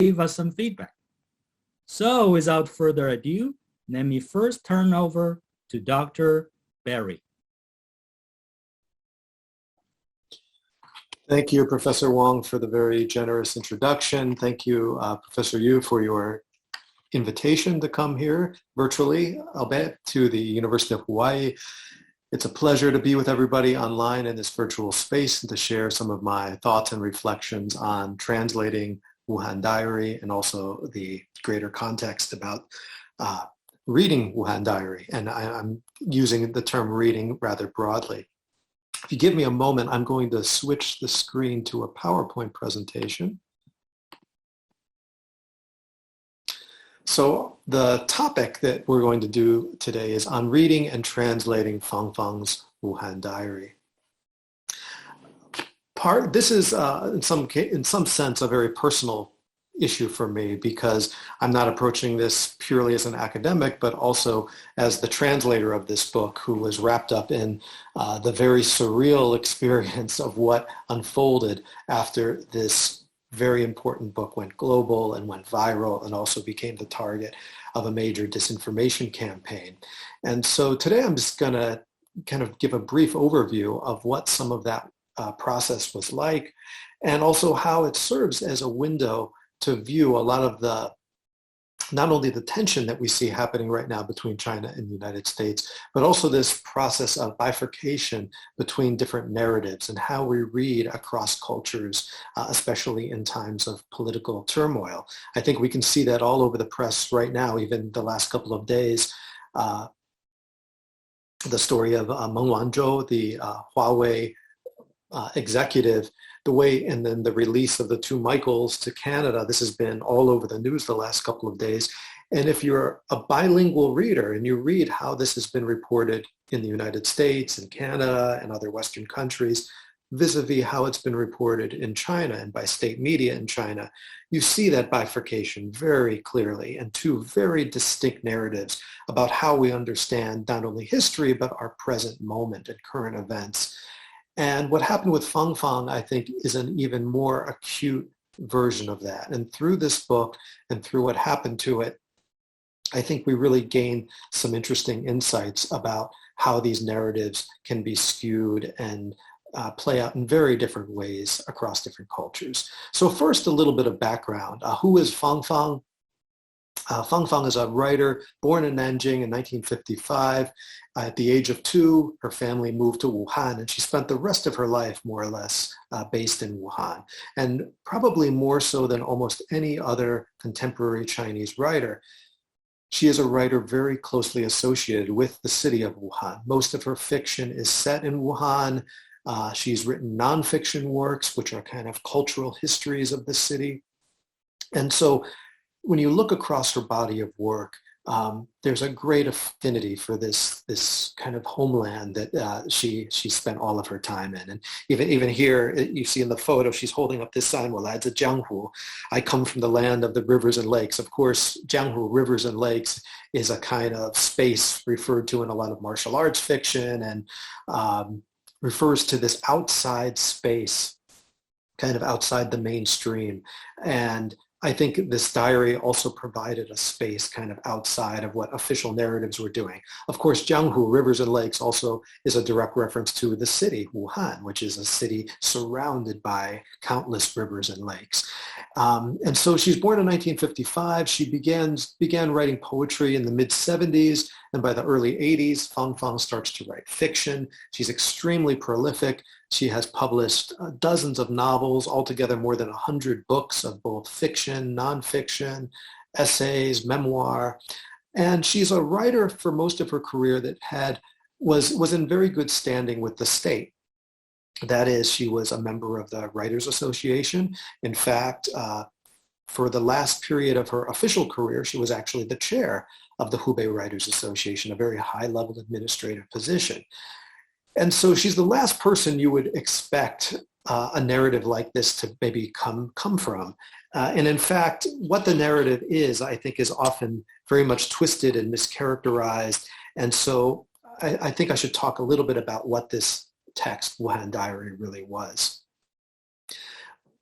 leave us some feedback. So without further ado, let me first turn over to Dr. Barry. Thank you, Professor Wong, for the very generous introduction. Thank you, Professor Yue, for your invitation to come here virtually, albeit to the University of Hawaii. It's a pleasure to be with everybody online in this virtual space and to share some of my thoughts and reflections on translating Wuhan Diary and also the greater context about reading Wuhan Diary. And I'm using the term reading rather broadly. If you give me a moment, I'm going to switch the screen to a PowerPoint presentation. So the topic that we're going to do today is on reading and translating Fang Fung's Wuhan Diary. This is in some sense a very personal issue for me because I'm not approaching this purely as an academic, but also as the translator of this book who was wrapped up in the very surreal experience of what unfolded after this very important book went global and went viral and also became the target of a major disinformation campaign. And so today I'm just going to kind of give a brief overview of what some of that process was like and also how it serves as a window to view a lot of the, not only the tension that we see happening right now between China and the United States, but also this process of bifurcation between different narratives and how we read across cultures, especially in times of political turmoil. I think we can see that all over the press right now, even the last couple of days. The story of Ming-Bao Yue, the Huawei executive, the way, and then the release of the two Michaels to Canada. This has been all over the news the last couple of days. And if you're a bilingual reader and you read how this has been reported in the United States and Canada and other Western countries, vis-a-vis how it's been reported in China and by state media in China, you see that bifurcation very clearly and two very distinct narratives about how we understand not only history, but our present moment and current events. And what happened with Fang Fung, I think, is an even more acute version of that. And through this book and through what happened to it, I think we really gain some interesting insights about how these narratives can be skewed and play out in very different ways across different cultures. So first, a little bit of background. Who is Fang Fung? Fang Fung is a writer born in Nanjing in 1955. At the age of 2, her family moved to Wuhan, and she spent the rest of her life more or less based in Wuhan. And probably more so than almost any other contemporary Chinese writer, she is a writer very closely associated with the city of Wuhan. Most of her fiction is set in Wuhan. She's written nonfiction works, which are kind of cultural histories of the city. And so when you look across her body of work, there's a great affinity for this kind of homeland that she spent all of her time in. And even here, you see in the photo, she's holding up this sign, "我来自江湖." I come from the land of the rivers and lakes. Of course, Jianghu, rivers and lakes, is a kind of space referred to in a lot of martial arts fiction and refers to this outside space, kind of outside the mainstream. And I think this diary also provided a space kind of outside of what official narratives were doing. Of course, Jianghu, rivers and lakes, also is a direct reference to the city, Wuhan, which is a city surrounded by countless rivers and lakes. And so she's born in 1955. She began writing poetry in the mid-70s, and by the early 80s, Fang Fung starts to write fiction. She's extremely prolific. She has published dozens of novels, altogether more than 100 books of both fiction, nonfiction, essays, memoir. And she's a writer for most of her career that was in very good standing with the state. That is, she was a member of the Writers Association. In fact, for the last period of her official career, she was actually the chair of the Hubei Writers Association, a very high-level administrative position. And so she's the last person you would expect a narrative like this to maybe come from. And in fact, what the narrative is, I think, is often very much twisted and mischaracterized. And so I think I should talk a little bit about what this text, Wuhan Diary, really was.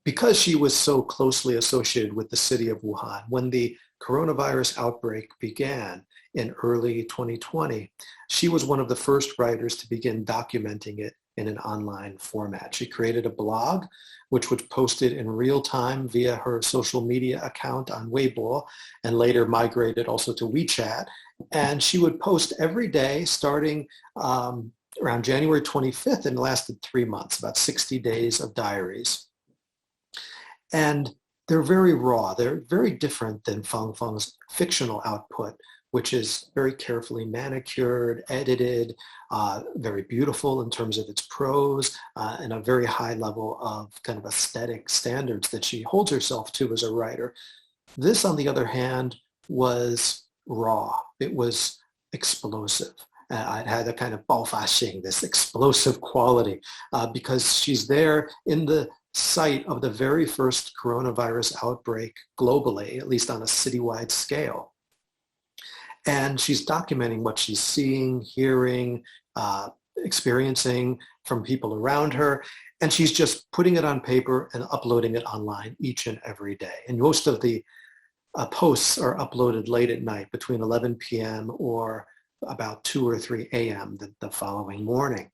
because she was so closely associated with the city of Wuhan, when the coronavirus outbreak began in early 2020, she was one of the first writers to begin documenting it in an online format. She created a blog, which was posted in real time via her social media account on Weibo, and later migrated also to WeChat. And she would post every day starting around January 25th and lasted 3 months, about 60 days of diaries. And they're very raw. They're very different than Fang Fung's fictional output, which is very carefully manicured, edited, very beautiful in terms of its prose, and a very high level of kind of aesthetic standards that she holds herself to as a writer. This, on the other hand, was raw. It was explosive. It had a kind of 爆发性, this explosive quality, because she's there in the site of the very first coronavirus outbreak globally, at least on a citywide scale. And she's documenting what she's seeing, hearing, experiencing from people around her. And she's just putting it on paper and uploading it online each and every day. And most of the posts are uploaded late at night between 11 p.m. or about 2 or 3 a.m. the following morning.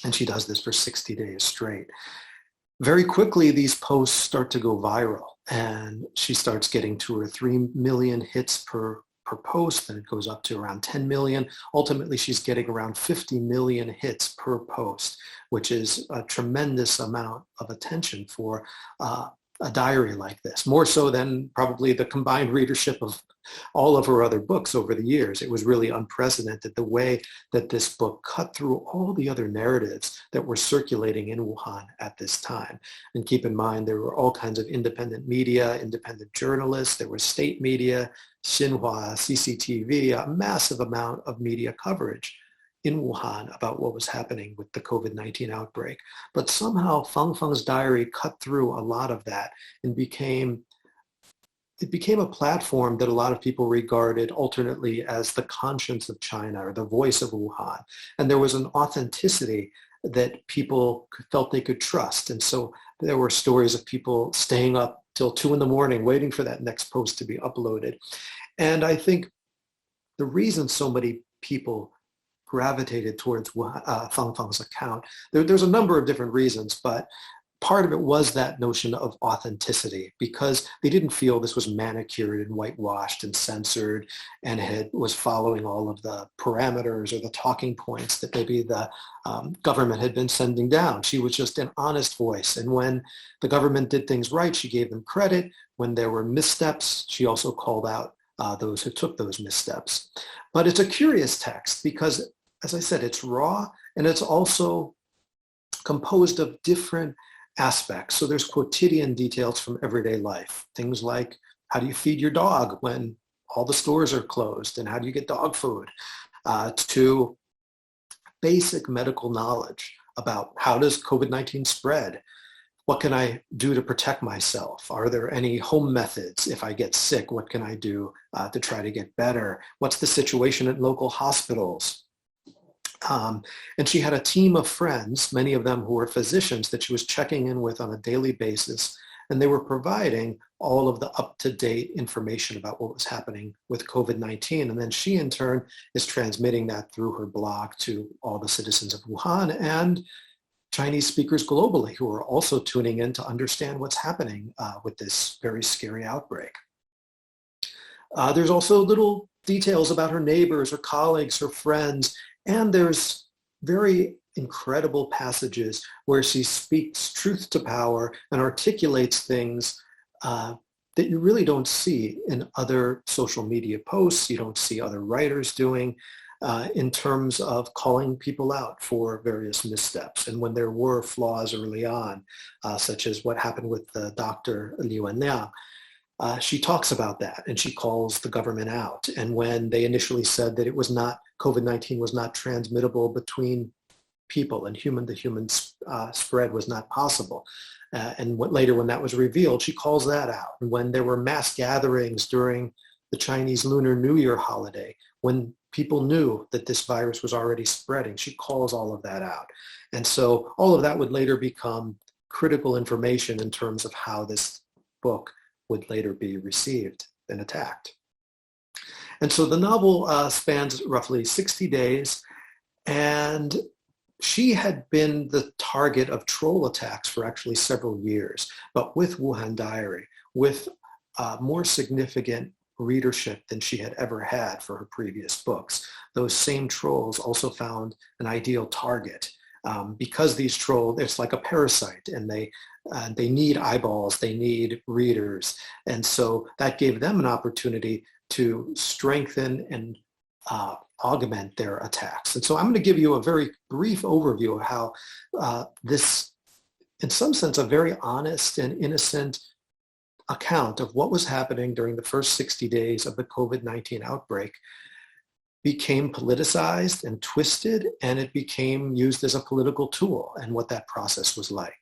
And she does this for 60 days straight. Very quickly, these posts start to go viral, and she starts getting 2 or 3 million hits per post, and it goes up to around 10 million. Ultimately, she's getting around 50 million hits per post, which is a tremendous amount of attention for a diary like this, more so than probably the combined readership of all of her other books over the years. It was really unprecedented the way that this book cut through all the other narratives that were circulating in Wuhan at this time. And keep in mind, there were all kinds of independent media, independent journalists, there was state media, Xinhua, CCTV, a massive amount of media coverage in Wuhan about what was happening with the COVID-19 outbreak. But somehow Fang Fung's diary cut through a lot of that and it became a platform that a lot of people regarded alternately as the conscience of China or the voice of Wuhan. And there was an authenticity that people felt they could trust. And so there were stories of people staying up till 2 a.m. waiting for that next post to be uploaded. And I think the reason so many people gravitated towards Fang Fung's account, there's a number of different reasons, but part of it was that notion of authenticity, because they didn't feel this was manicured and whitewashed and censored and was following all of the parameters or the talking points that maybe the government had been sending down. She was just an honest voice. And when the government did things right, she gave them credit. When there were missteps, she also called out those who took those missteps. But it's a curious text because, as I said, it's raw and it's also composed of different aspects. So there's quotidian details from everyday life. Things like, how do you feed your dog when all the stores are closed, and how do you get dog food? To basic medical knowledge about how does COVID-19 spread? What can I do to protect myself? Are there any home methods? If I get sick, what can I do to try to get better? What's the situation at local hospitals? And she had a team of friends, many of them who were physicians, that she was checking in with on a daily basis. And they were providing all of the up-to-date information about what was happening with COVID-19. And then she, in turn, is transmitting that through her blog to all the citizens of Wuhan and Chinese speakers globally who are also tuning in to understand what's happening with this very scary outbreak. There's also little details about her neighbors, her colleagues, her friends, and there's very incredible passages where she speaks truth to power and articulates things that you really don't see in other social media posts. You don't see other writers doing in terms of calling people out for various missteps. And when there were flaws early on, such as what happened with the Dr. Liu Enliang, she talks about that and she calls the government out. And when they initially said that it was not, COVID-19 was not transmittable between people and human-to-human spread was not possible. And later when that was revealed, she calls that out. And when there were mass gatherings during the Chinese Lunar New Year holiday, when people knew that this virus was already spreading, she calls all of that out. And so all of that would later become critical information in terms of how this book would later be received and attacked. And so the novel spans roughly 60 days, and she had been the target of troll attacks for actually several years, but with Wuhan Diary, with more significant readership than she had ever had for her previous books. Those same trolls also found an ideal target because these trolls, it's like a parasite, and they need eyeballs, they need readers. And so that gave them an opportunity to strengthen and augment their attacks. And so I'm going to give you a very brief overview of how this, in some sense, a very honest and innocent account of what was happening during the first 60 days of the COVID-19 outbreak became politicized and twisted, and it became used as a political tool, and what that process was like.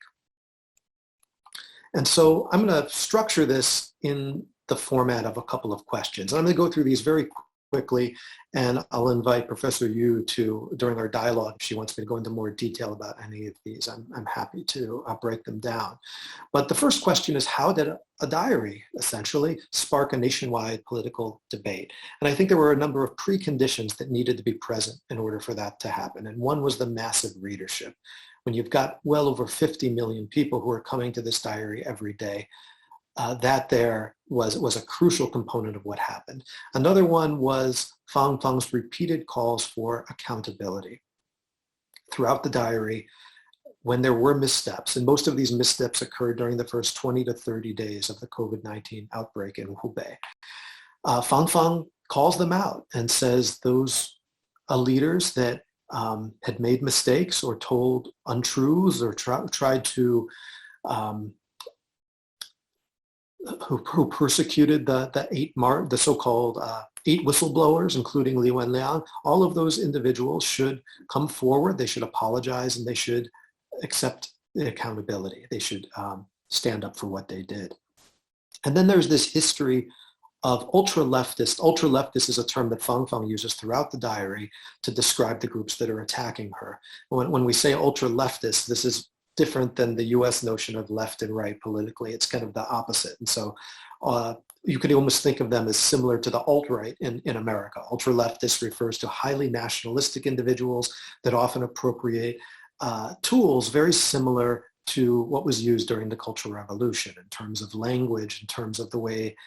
And so I'm going to structure this in the format of a couple of questions. I'm going to go through these very quickly, and I'll invite Professor Yue to, during our dialogue, if she wants me to go into more detail about any of these, I'm happy to break them down. But the first question is, how did a diary essentially spark a nationwide political debate? And I think there were a number of preconditions that needed to be present in order for that to happen. And one was the massive readership. When you've got well over 50 million people who are coming to this diary every day, that there was a crucial component of what happened. Another one was Fang Fung's repeated calls for accountability. Throughout the diary, when there were missteps, and most of these missteps occurred during the first 20 to 30 days of the COVID-19 outbreak in Hubei, Fang Fung calls them out and says those leaders that had made mistakes or told untruths or tried to who persecuted the so-called 8 whistleblowers, including Li Wenliang, all of those individuals should come forward, they should apologize, and they should accept the accountability. They should stand up for what they did. And then there's this history of ultra-leftist. Ultra-leftist is a term that Fang Fung uses throughout the diary to describe the groups that are attacking her. When we say ultra-leftist, this is different than the US notion of left and right politically. It's kind of the opposite. And so you could almost think of them as similar to the alt-right in America. Ultra-leftist refers to highly nationalistic individuals that often appropriate tools very similar to what was used during the Cultural Revolution in terms of language, in terms of the way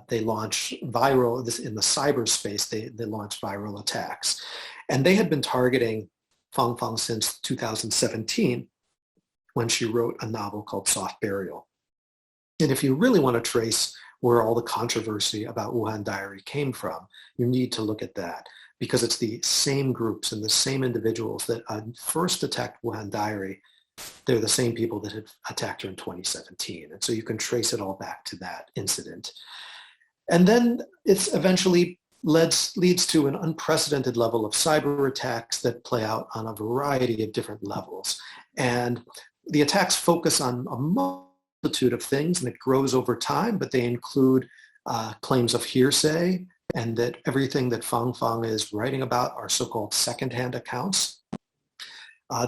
they launch viral, in the cyberspace, they launch viral attacks. And they had been targeting Fang Fung since 2017, when she wrote a novel called Soft Burial. And if you really want to trace where all the controversy about Wuhan Diary came from, you need to look at that, because it's the same groups and the same individuals that first attacked Wuhan Diary. They're the same people that had attacked her in 2017. And so you can trace it all back to that incident. And then it's eventually leads to an unprecedented level of cyber attacks that play out on a variety of different levels. And the attacks focus on a multitude of things, and it grows over time, but they include claims of hearsay, and that everything that Fang Fung is writing about are so-called secondhand accounts.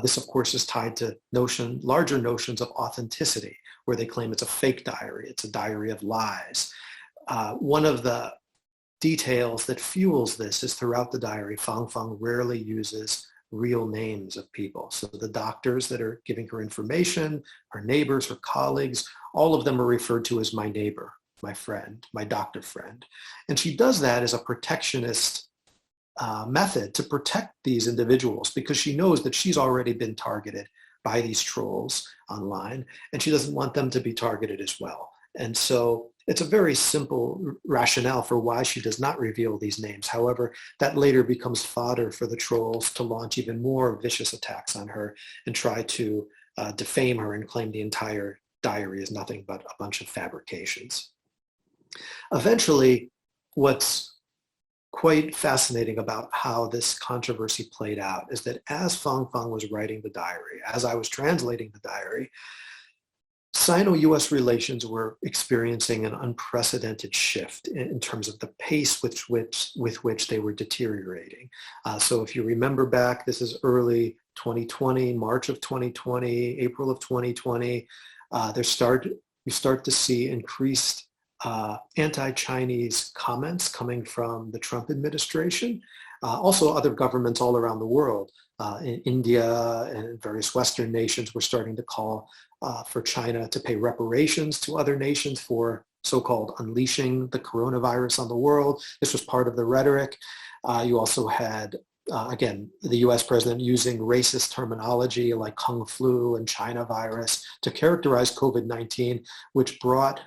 This, of course, is tied to larger notions of authenticity, where they claim it's a fake diary, it's a diary of lies. One of the details that fuels this is throughout the diary, Fang Fung rarely uses real names of people. So the doctors that are giving her information, her neighbors, her colleagues, all of them are referred to as my neighbor, my friend, my doctor friend. And she does that as a protectionist method to protect these individuals, because she knows that she's already been targeted by these trolls online, and she doesn't want them to be targeted as well. And so it's a very simple rationale for why she does not reveal these names. However, that later becomes fodder for the trolls to launch even more vicious attacks on her and try to defame her and claim the entire diary is nothing but a bunch of fabrications. Eventually, what's quite fascinating about how this controversy played out is that as Fang Fung was writing the diary, as I was translating the diary, Sino-US relations were experiencing an unprecedented shift in terms of the pace with which they were deteriorating. So if you remember back, this is early 2020, March of 2020, April of 2020, you start to see increased anti-Chinese comments coming from the Trump administration. Also other governments all around the world. In India and various Western nations were starting to call for China to pay reparations to other nations for so-called unleashing the coronavirus on the world. This was part of the rhetoric. You also had, again, the US president using racist terminology like Kung flu and China virus to characterize COVID-19, which brought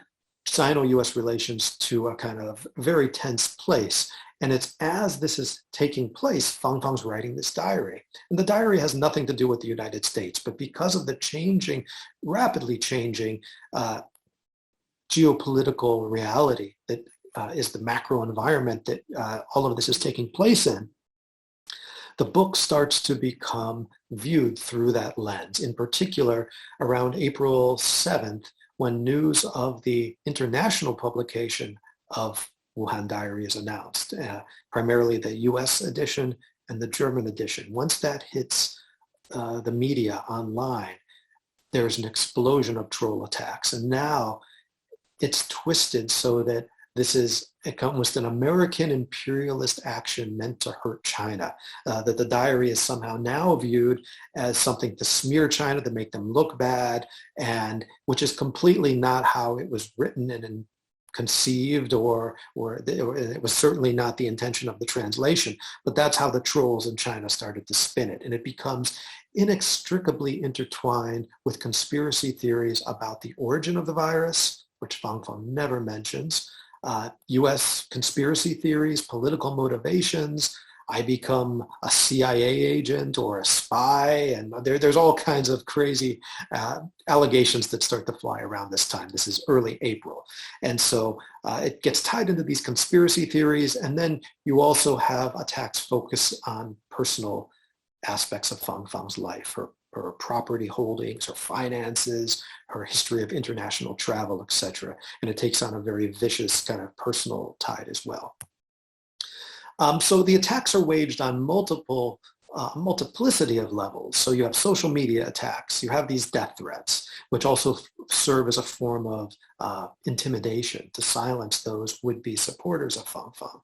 Sino-US relations to a kind of very tense place. And it's as this is taking place, Fang Fang's writing this diary. And the diary has nothing to do with the United States, but because of the changing, rapidly changing geopolitical reality that is the macro environment that all of this is taking place in, the book starts to become viewed through that lens. In particular, around April 7th, when news of the international publication of Wuhan Diary is announced, primarily the US edition and the German edition. Once that hits the media online, there's an explosion of troll attacks. And now it's twisted so that this is almost an American imperialist action meant to hurt China, that the diary is somehow now viewed as something to smear China, to make them look bad, and which is completely not how it was written and conceived, or it was certainly not the intention of the translation, but that's how the trolls in China started to spin it. And it becomes inextricably intertwined with conspiracy theories about the origin of the virus, which Fang Fang never mentions, US conspiracy theories, political motivations. I become a CIA agent or a spy, and there's all kinds of crazy allegations that start to fly around this time. This is early April. And so it gets tied into these conspiracy theories, and then you also have attacks focused on personal aspects of Fang Fang's life, her property holdings, her finances, her history of international travel, etc. And it takes on a very vicious kind of personal tide as well. So the attacks are waged on multiplicity of levels. So you have social media attacks, you have these death threats, which also serve as a form of intimidation to silence those would-be supporters of Fang Fang.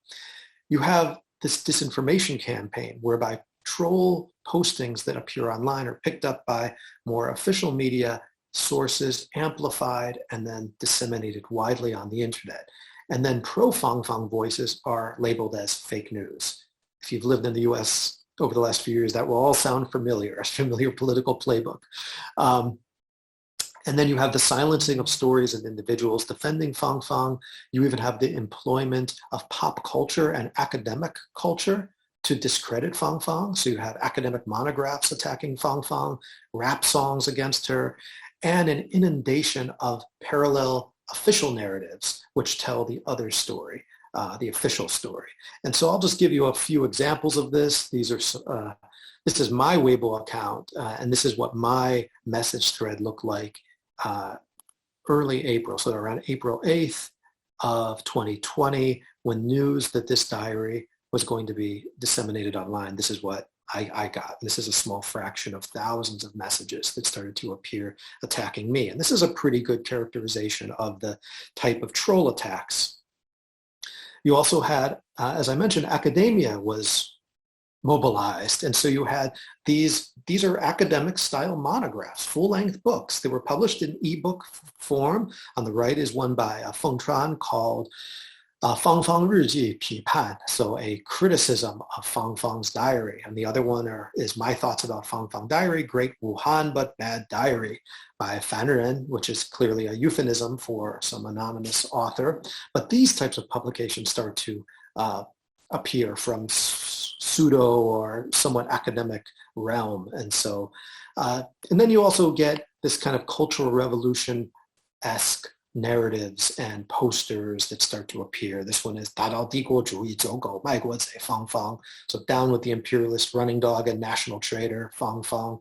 You have this disinformation campaign whereby troll postings that appear online are picked up by more official media sources, amplified, and then disseminated widely on the internet. And then pro-Fang Fang voices are labeled as fake news. If you've lived in the US over the last few years, that will all sound familiar, a familiar political playbook. And then you have the silencing of stories and individuals defending Fang Fang. You even have the employment of pop culture and academic culture to discredit Fang Fang. So you have academic monographs attacking Fang Fang, rap songs against her, and an inundation of parallel official narratives which tell the other story, the official story. And so I'll just give you a few examples of this. This is my Weibo account, and this is what my message thread looked like early April, so around April 8th of 2020, when news that this diary was going to be disseminated online. This is what I got. This is a small fraction of thousands of messages that started to appear attacking me. And this is a pretty good characterization of the type of troll attacks. You also had, as I mentioned, academia was mobilized. And so you had these are academic style monographs, full-length books. They were published in ebook form. On the right is one by Feng Tran called Fang Fang Riji Pi Pan, so a criticism of Fang Fang's diary. And the other one is My Thoughts About Fang Fang Diary, Great Wuhan But Bad Diary by Fan Ren, which is clearly a euphemism for some anonymous author. But these types of publications start to appear from pseudo or somewhat academic realm. And so, and then you also get this kind of Cultural Revolution-esque narratives and posters that start to appear. This one is 打倒帝国主义走狗卖国贼 Fang Fang. So down with the imperialist running dog and national traitor Fang Fang.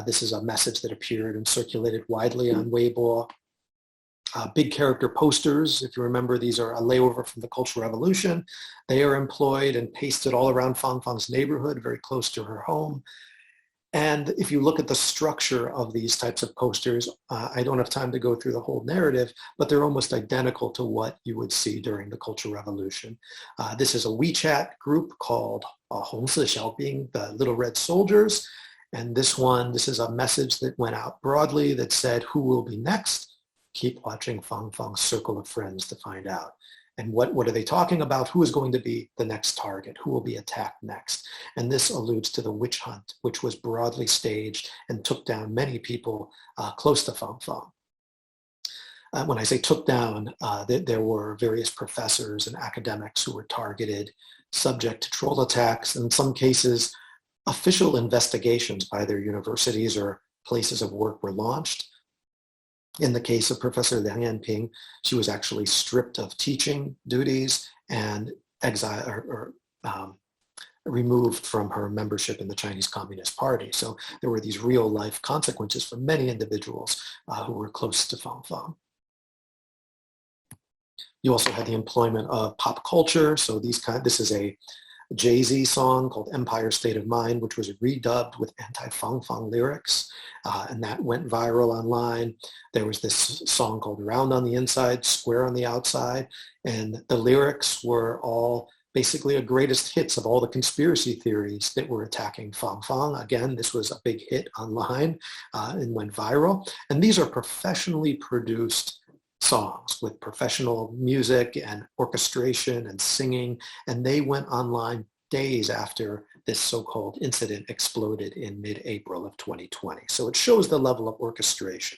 This is a message that appeared and circulated widely on Weibo. Big character posters, if you remember, these are a layover from the Cultural Revolution. They are employed and pasted all around Fang Fang's neighborhood, very close to her home. And if you look at the structure of these types of posters, I don't have time to go through the whole narrative, but they're almost identical to what you would see during the Cultural Revolution. This is a WeChat group called Hong Si Xiaobing, the Little Red Soldiers. And this is a message that went out broadly that said, who will be next? Keep watching Fang Fung's Circle of Friends to find out. And what are they talking about? Who is going to be the next target? Who will be attacked next? And this alludes to the witch hunt, which was broadly staged and took down many people close to Fang Fung. When I say took down, there were various professors and academics who were targeted, subject to troll attacks, and in some cases, official investigations by their universities or places of work were launched. In the case of Professor Liang Yanping, she was actually stripped of teaching duties and removed from her membership in the Chinese Communist Party. So there were these real life consequences for many individuals who were close to Fang Fung. You also had the employment of pop culture. So this is a Jay-Z song called Empire State of Mind, which was redubbed with anti-Fang Fung lyrics, and that went viral online. There was this song called Round on the Inside, Square on the Outside, and the lyrics were all basically a greatest hits of all the conspiracy theories that were attacking Fang Fung. Again, this was a big hit online and went viral. And these are professionally produced songs with professional music and orchestration and singing, and they went online days after this so-called incident exploded in mid-April of 2020. So it shows the level of orchestration.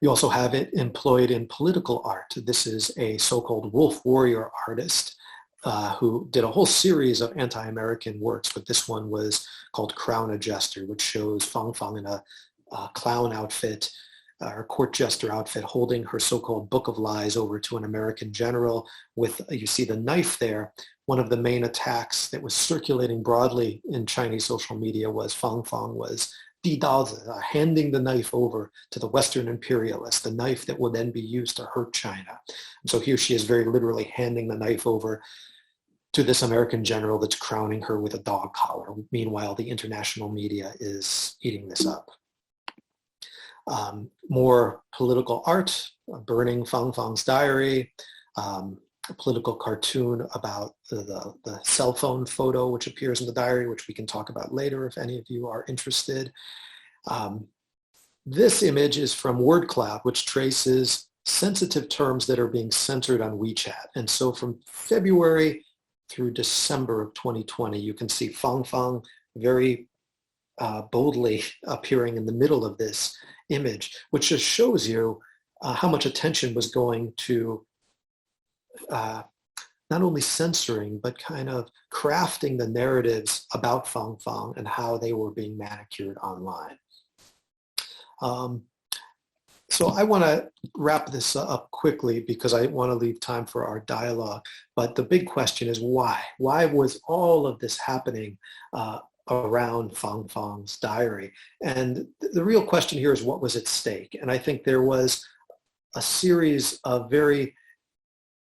You also have it employed in political art. This is a so-called wolf warrior artist who did a whole series of anti-American works, but this one was called Crown a Jester, which shows Fang Fung in a clown outfit, or court jester outfit, holding her so-called Book of Lies over to an American general with, you see the knife there. One of the main attacks that was circulating broadly in Chinese social media was Fang Fung was handing the knife over to the Western imperialists, the knife that would then be used to hurt China. And so here she is very literally handing the knife over to this American general that's crowning her with a dog collar. Meanwhile, the international media is eating this up. More political art, burning Fang Fung's diary, a political cartoon about the cell phone photo which appears in the diary, which we can talk about later if any of you are interested. This image is from Word Cloud, which traces sensitive terms that are being censored on WeChat. And so from February through December of 2020, you can see Fang Fung very boldly appearing in the middle of this image, which just shows you how much attention was going to not only censoring, but kind of crafting the narratives about Fang Fung and how they were being manicured online. So I want to wrap this up quickly because I want to leave time for our dialogue. But the big question is why? Why was all of this happening around Fang Fung's diary? And the real question here is what was at stake? And I think there was a series of very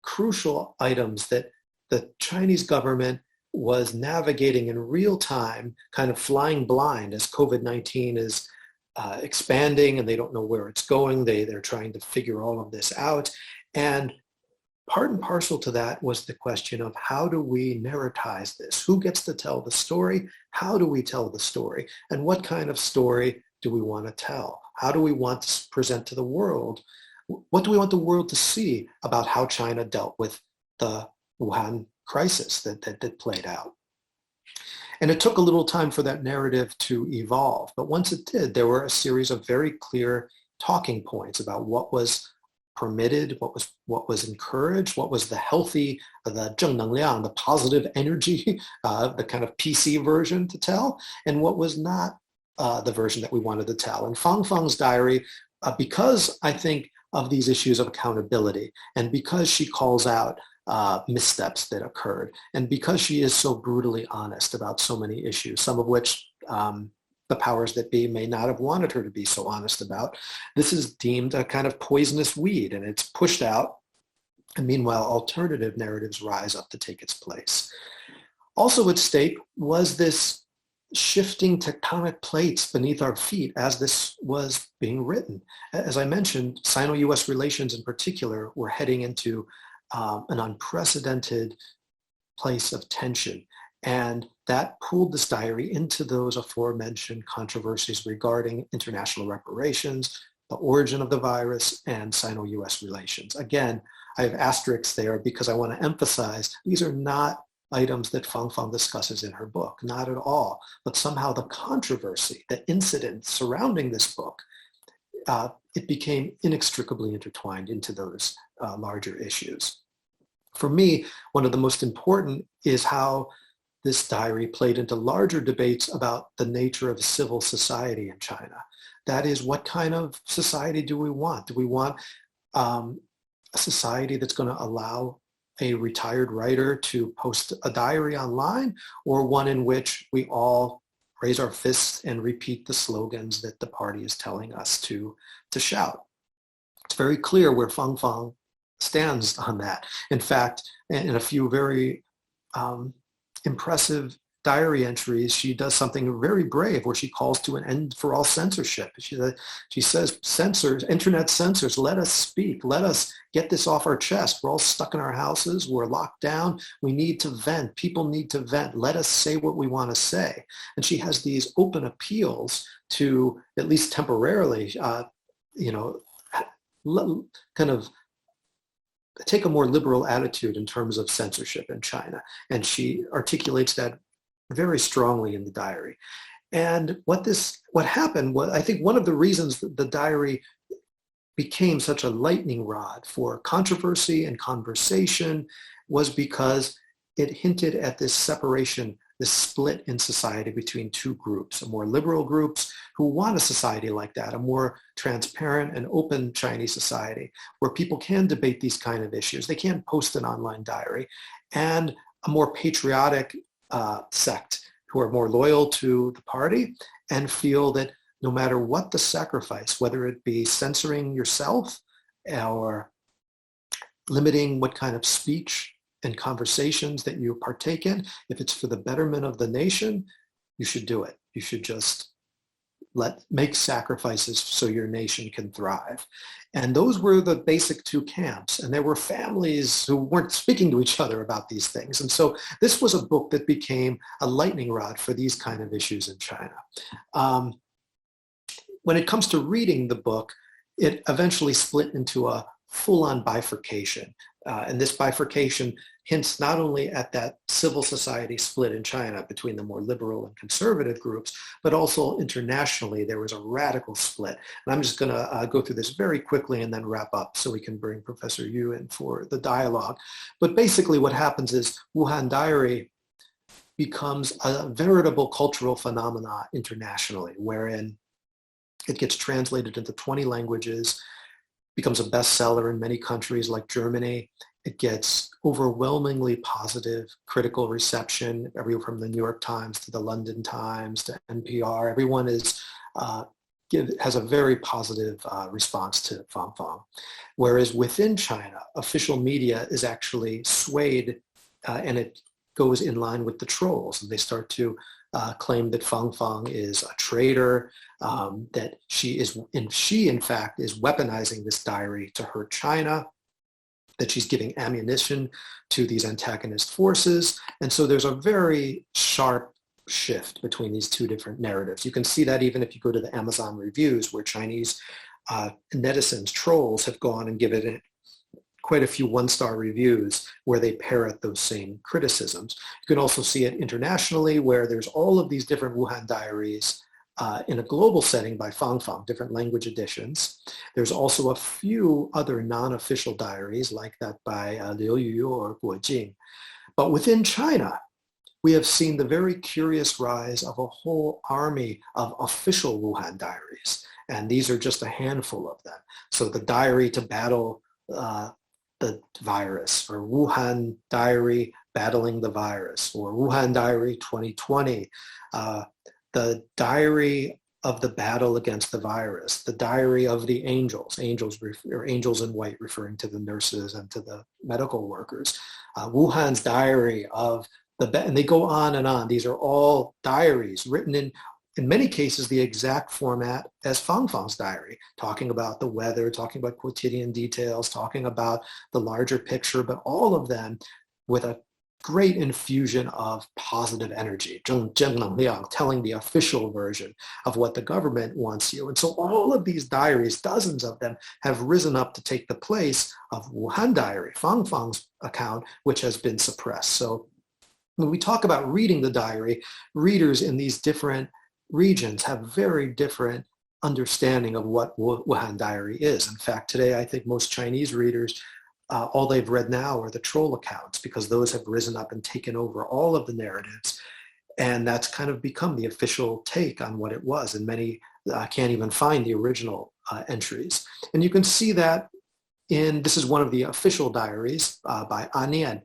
crucial items that the Chinese government was navigating in real time, kind of flying blind as COVID-19 is expanding and they don't know where it's going. They're trying to figure all of this out. And part and parcel to that was the question of how do we narratize this? Who gets to tell the story? How do we tell the story? And what kind of story do we want to tell? How do we want to present to the world? What do we want the world to see about how China dealt with the Wuhan crisis that played out? And it took a little time for that narrative to evolve. But once it did, there were a series of very clear talking points about what was permitted, what was encouraged, what was the healthy, the 正能量, the positive energy, the kind of PC version to tell, and what was not the version that we wanted to tell. And Fang Fung's diary, because I think of these issues of accountability, and because she calls out missteps that occurred, and because she is so brutally honest about so many issues, some of which the powers that be may not have wanted her to be so honest about, this is deemed a kind of poisonous weed, and it's pushed out. And meanwhile, alternative narratives rise up to take its place. Also at stake was this shifting tectonic plates beneath our feet as this was being written. As I mentioned, Sino-US relations in particular were heading into an unprecedented place of tension. And that pulled this diary into those aforementioned controversies regarding international reparations, the origin of the virus, and Sino-US relations. Again, I have asterisks there because I want to emphasize these are not items that Fang Fang discusses in her book, not at all. But somehow the controversy, the incident surrounding this book, it became inextricably intertwined into those larger issues. For me, one of the most important is how this diary played into larger debates about the nature of civil society in China. That is, what kind of society do we want? Do we want a society that's going to allow a retired writer to post a diary online, or one in which we all raise our fists and repeat the slogans that the party is telling us to shout? It's very clear where Fang Fang stands on that. In fact, in a few very impressive diary entries, she does something very brave where she calls to an end for all censorship. She says, censors, internet censors, let us speak. Let us get this off our chest. We're all stuck in our houses. We're locked down. We need to vent. People need to vent. Let us say what we want to say. And she has these open appeals to, at least temporarily, kind of take a more liberal attitude in terms of censorship in China. And she articulates that very strongly in the diary. And what happened was, I think one of the reasons that the diary became such a lightning rod for controversy and conversation was because it hinted at this separation, this split in society between two groups, a more liberal groups who want a society like that, a more transparent and open Chinese society where people can debate these kind of issues. They can post an online diary, and a more patriotic sect who are more loyal to the party and feel that no matter what the sacrifice, whether it be censoring yourself or limiting what kind of speech and conversations that you partake in, if it's for the betterment of the nation, you should do it. You should just make sacrifices so your nation can thrive. And those were the basic two camps. And there were families who weren't speaking to each other about these things. And so this was a book that became a lightning rod for these kind of issues in China. When it comes to reading the book, it eventually split into a full-on bifurcation. And this bifurcation hints not only at that civil society split in China between the more liberal and conservative groups, but also internationally there was a radical split. And I'm just going to go through this very quickly and then wrap up so we can bring Professor Yue in for the dialogue. But basically what happens is Wuhan Diary becomes a veritable cultural phenomena internationally, wherein it gets translated into 20 languages, becomes a bestseller in many countries like Germany. It gets overwhelmingly positive critical reception, everyone from the New York Times to the London Times to NPR. Everyone has a very positive response to Fang Fang. Whereas within China, official media is actually swayed and it goes in line with the trolls. And they start to claim that Fang Fang is a traitor, that she in fact is weaponizing this diary to hurt China, that she's giving ammunition to these antagonist forces. And so there's a very sharp shift between these two different narratives. You can see that even if you go to the Amazon reviews, where Chinese netizens, trolls, have gone and given it quite a few one-star reviews where they parrot those same criticisms. You can also see it internationally, where there's all of these different Wuhan diaries in a global setting by Fang Fang, different language editions. There's also a few other non-official diaries like that by Liu Yu or Guo Jing. But within China, we have seen the very curious rise of a whole army of official Wuhan diaries. And these are just a handful of them. So the diary to battle the virus, or Wuhan Diary Battling the Virus, or Wuhan Diary 2020, the Diary of the Battle Against the Virus, the Diary of the Angels, angels in white referring to the nurses and to the medical workers, Wuhan's Diary of and they go on and on. These are all diaries written in many cases, the exact format as Fang Fang's diary, talking about the weather, talking about quotidian details, talking about the larger picture, but all of them with a great infusion of positive energy, 正能量, telling the official version of what the government wants you. And so all of these diaries, dozens of them, have risen up to take the place of Wuhan Diary, Fang Fang's account, which has been suppressed. So when we talk about reading the diary, readers in these different regions have very different understanding of what Wuhan Diary is. In fact, today I think most Chinese readers, all they've read now are the troll accounts, because those have risen up and taken over all of the narratives. And that's kind of become the official take on what it was. And many can't even find the original entries. And you can see that this is one of the official diaries by Anian.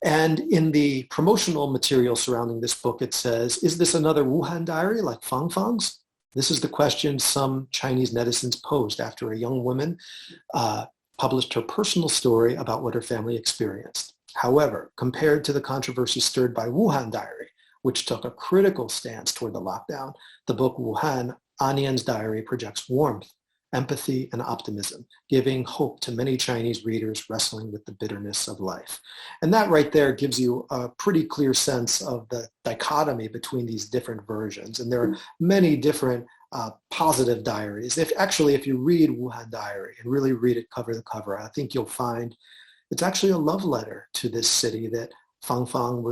And in the promotional material surrounding this book, it says, is this another Wuhan diary like Fang Fang's? This is the question some Chinese netizens posed after a young woman published her personal story about what her family experienced. However, compared to the controversy stirred by Wuhan Diary, which took a critical stance toward the lockdown, the book Wuhan, Anian's diary projects warmth, empathy, and optimism, giving hope to many Chinese readers wrestling with the bitterness of life. And that right there gives you a pretty clear sense of the dichotomy between these different versions. And there are many different positive diaries. If you read Wuhan Diary and really read it cover to cover, I think you'll find it's actually a love letter to this city that Fang Fang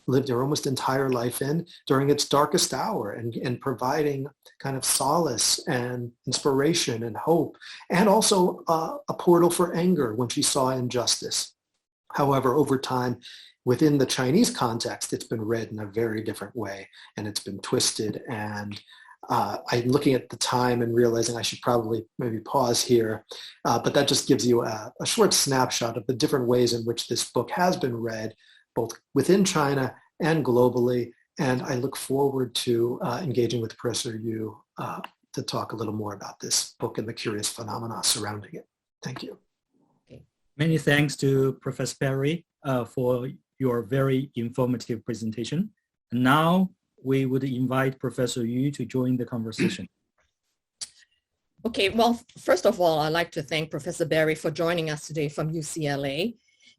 lived her almost entire life in during its darkest hour, and providing kind of solace and inspiration and hope, and also a portal for anger when she saw injustice. However, over time, within the Chinese context, it's been read in a very different way, and it's been twisted. And I'm looking at the time and realizing I should probably maybe pause here, but that just gives you a short snapshot of the different ways in which this book has been read, both within China and globally. And I look forward to engaging with Professor Yue to talk a little more about this book and the curious phenomena surrounding it. Thank you. Many thanks to Professor Barry for your very informative presentation. And now we would invite Professor Yue to join the conversation. Okay, well, first of all, I'd like to thank Professor Barry for joining us today from UCLA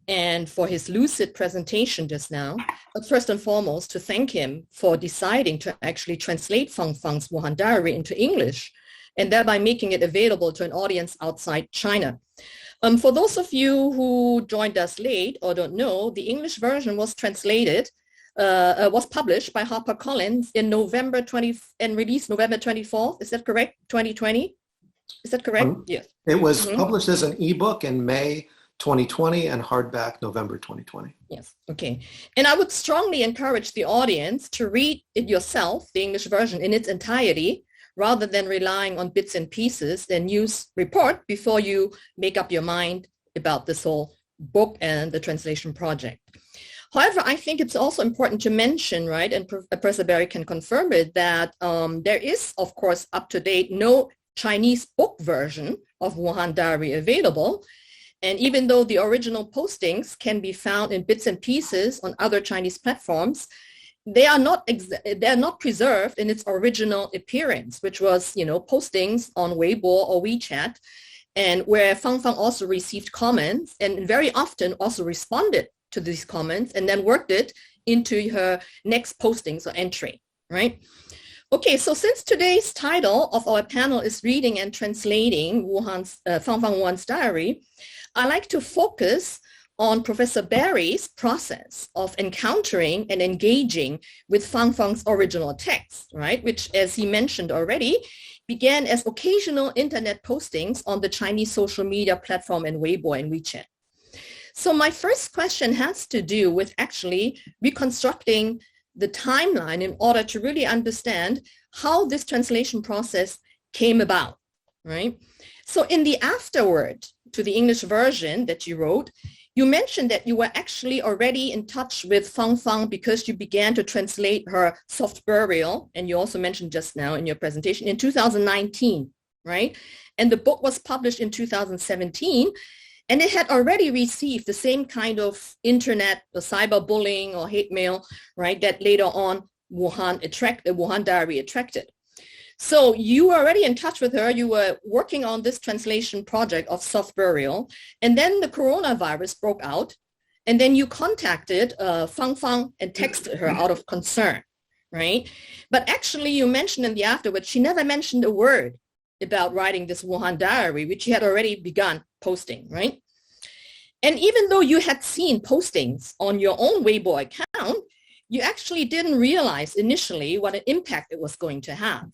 and for his lucid presentation just now. But first and foremost, to thank him for deciding to actually translate Fang Fang's Wuhan Diary into English, and thereby making it available to an audience outside China. For those of you who joined us late or don't know, the English version was published by Harper-Collins in November 20 and released November 24th. Is that correct? 2020? Is that correct? Yes. It was published as an ebook in May 2020 and hardback November 2020. Yes. Okay. And I would strongly encourage the audience to read it yourself, the English version in its entirety, rather than relying on bits and pieces and news report before you make up your mind about this whole book and the translation project. However, I think it's also important to mention, right, and Professor Barry can confirm it, that there is, of course, up to date, no Chinese book version of Wuhan Diary available. And even though the original postings can be found in bits and pieces on other Chinese platforms, they are not preserved in its original appearance, which was, postings on Weibo or WeChat, and where Fang Fang also received comments and very often also responded to these comments and then worked it into her next postings or entry, right? Okay, so since today's title of our panel is Reading and Translating Fang Fang Wuhan's Diary, I like to focus on Professor Barry's process of encountering and engaging with Fang Fang's original text, right? Which, as he mentioned already, began as occasional internet postings on the Chinese social media platform and Weibo and WeChat. So my first question has to do with actually reconstructing the timeline in order to really understand how this translation process came about, right? So in the afterword to the English version that you wrote, you mentioned that you were actually already in touch with Fang Fang because you began to translate her Soft Burial, and you also mentioned just now in your presentation, in 2019, right? And the book was published in 2017. And it had already received the same kind of internet or cyberbullying or hate mail, right, that later on Wuhan Diary attracted. So you were already in touch with her. You were working on this translation project of Soft Burial. And then the coronavirus broke out. And then you contacted Fang Fang and texted her out of concern, right? But actually you mentioned in the afterwards, she never mentioned a word about writing this Wuhan Diary, which she had already begun posting, right? And even though you had seen postings on your own Weibo account, you actually didn't realize initially what an impact it was going to have.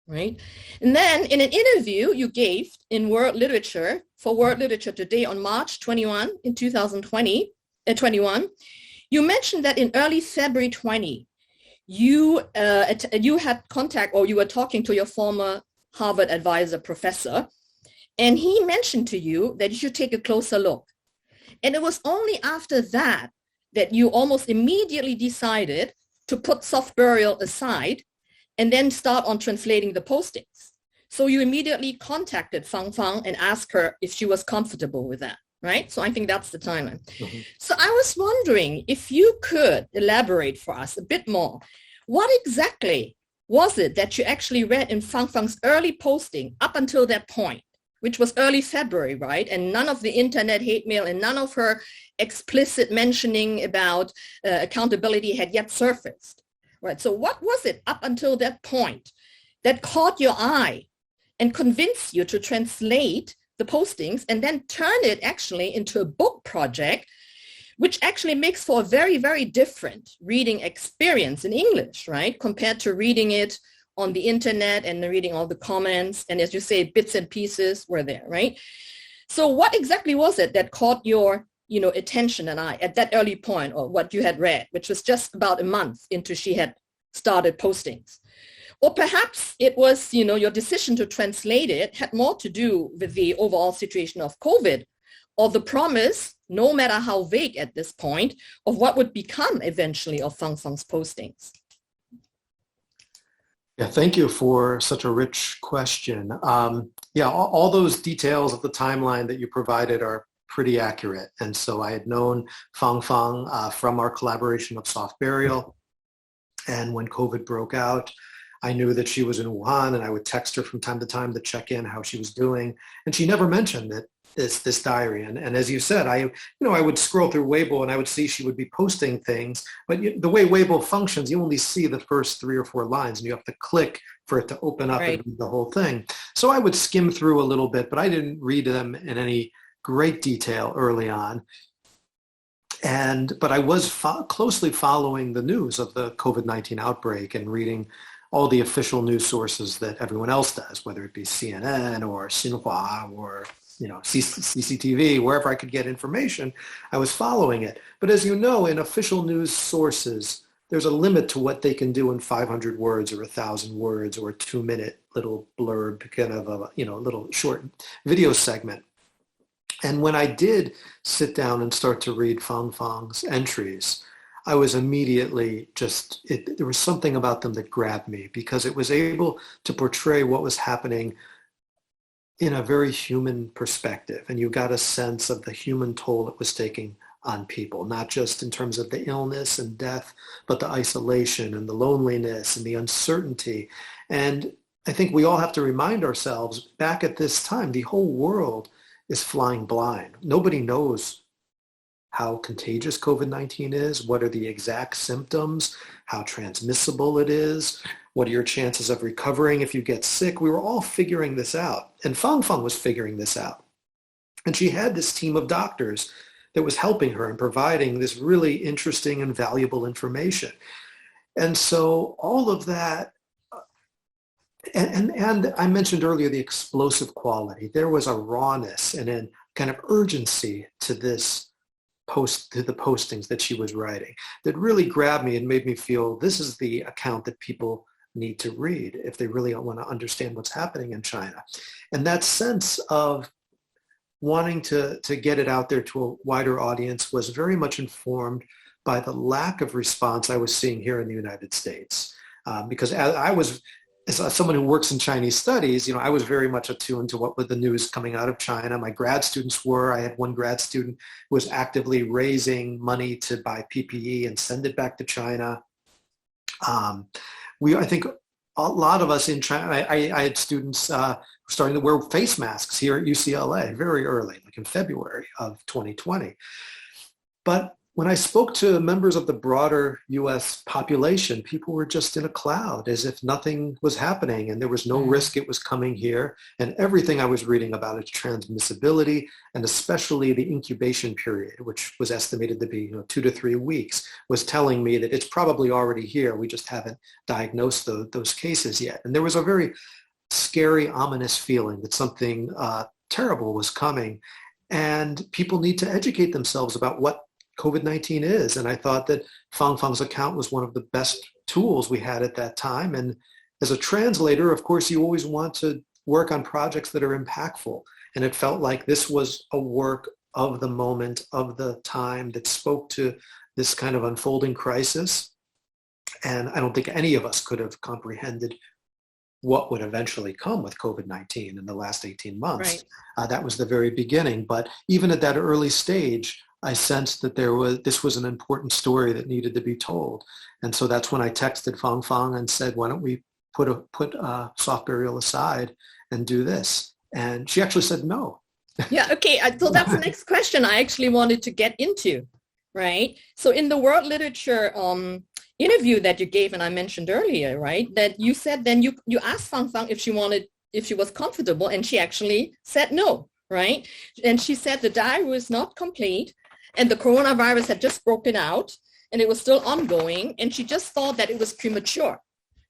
Right? And then in an interview you gave in World Literature for World Literature Today on March 21 in 2021, you mentioned that in early February 20, you had contact, or you were talking to your former Harvard advisor professor, and he mentioned to you that you should take a closer look. And it was only after that that you almost immediately decided to put Soft Burial aside and then start on translating the postings. So you immediately contacted Fang Fang and asked her if she was comfortable with that, right? So I think that's the timeline. Mm-hmm. So I was wondering if you could elaborate for us a bit more. What exactly was it that you actually read in Fang Fang's early posting up until that point, which was early February, right? And none of the internet hate mail and none of her explicit mentioning about accountability had yet surfaced. Right. So what was it up until that point that caught your eye and convinced you to translate the postings and then turn it actually into a book project, which actually makes for a very, very different reading experience in English, right? Compared to reading it on the internet and reading all the comments. And as you say, bits and pieces were there, right? So what exactly was it that caught your attention and eye at that early point, or what you had read, which was just about a month into she had started postings? Or perhaps it was, your decision to translate it had more to do with the overall situation of COVID, or the promise, no matter how vague at this point, of what would become eventually of Fang Fang's postings. Yeah, thank you for such a rich question. All those details of the timeline that you provided are pretty accurate. And so I had known Fang Fang from our collaboration of Soft Burial. And when COVID broke out, I knew that she was in Wuhan, and I would text her from time to time to check in how she was doing. And she never mentioned that this diary. And as you said, I would scroll through Weibo and I would see she would be posting things. But the way Weibo functions, you only see the first 3 or 4 lines, and you have to click for it to open up and read the whole thing. So I would skim through a little bit, but I didn't read them in any great detail early on. But I was closely following the news of the COVID-19 outbreak and reading all the official news sources that everyone else does, whether it be CNN or Xinhua or CCTV, wherever I could get information, I was following it. But as you know, in official news sources, there's a limit to what they can do in 500 words or 1,000 words or a 2-minute little blurb, kind of a little short video segment. And when I did sit down and start to read Fang Fang's entries, I was immediately there was something about them that grabbed me, because it was able to portray what was happening in a very human perspective. And you got a sense of the human toll it was taking on people, not just in terms of the illness and death, but the isolation and the loneliness and the uncertainty. And I think we all have to remind ourselves, back at this time, the whole world is flying blind. Nobody knows how contagious COVID-19 is, what are the exact symptoms, how transmissible it is, what are your chances of recovering if you get sick. We were all figuring this out, and Fang Fang was figuring this out. And she had this team of doctors that was helping her and providing this really interesting and valuable information. And so all of that, and I mentioned earlier the explosive quality. There was a rawness and a kind of urgency to the postings that she was writing that really grabbed me and made me feel this is the account that people need to read if they really want to understand what's happening in China. And that sense of wanting to get it out there to a wider audience was very much informed by the lack of response I was seeing here in the United States. Because as someone who works in Chinese studies, you know, I was very much attuned to what was the news coming out of China. My grad students were. I had one grad student who was actively raising money to buy PPE and send it back to China. I think a lot of us in China, I had students starting to wear face masks here at UCLA very early, like in February of 2020. But when I spoke to members of the broader US population, people were just in a cloud as if nothing was happening and there was no risk it was coming here. And everything I was reading about its transmissibility and especially the incubation period, which was estimated to be 2 to 3 weeks, was telling me that it's probably already here. We just haven't diagnosed those cases yet. And there was a very scary, ominous feeling that something terrible was coming. And people need to educate themselves about what COVID-19 is. And I thought that Fang Fung's account was one of the best tools we had at that time. And as a translator, of course, you always want to work on projects that are impactful. And it felt like this was a work of the moment, of the time that spoke to this kind of unfolding crisis. And I don't think any of us could have comprehended what would eventually come with COVID-19 in the last 18 months. Right. That was the very beginning. But even at that early stage, I sensed that this was an important story that needed to be told. And so that's when I texted Fang Fung and said, why don't we put soft burial aside and do this? And she actually said no. Yeah, okay. So that's the next question I actually wanted to get into, right? So in the world literature interview that you gave, and I mentioned earlier, right, that you said then you asked Fang Fung if she was comfortable, and she actually said no, right? And she said the diary was not complete, and the coronavirus had just broken out, and it was still ongoing, and she just thought that it was premature,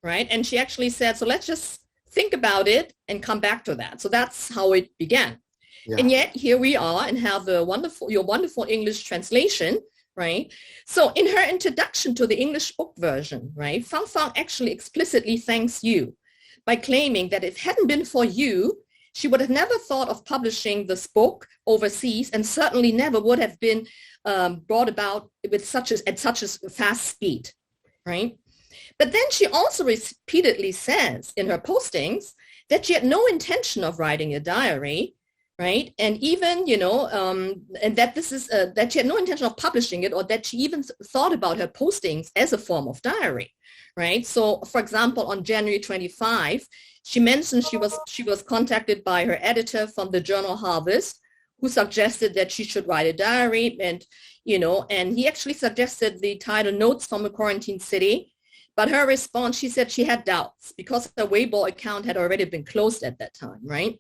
right? And she actually said, so let's just think about it and come back to that. So that's how it began. Yeah. And yet here we are and have your wonderful English translation, right? So in her introduction to the English book version, right, Fang Fung actually explicitly thanks you by claiming that if it hadn't been for you, she would have never thought of publishing this book overseas, and certainly never would have been brought about at such a fast speed, right? But then she also repeatedly says in her postings that she had no intention of writing a diary, right? And even, and that this is that she had no intention of publishing it, or that she even thought about her postings as a form of diary, right? So, for example, on January 25, she mentioned she was contacted by her editor from the journal Harvest, who suggested that she should write a diary, and he actually suggested the title Notes from a Quarantine City. But her response, she said she had doubts because her Weibo account had already been closed at that time, right?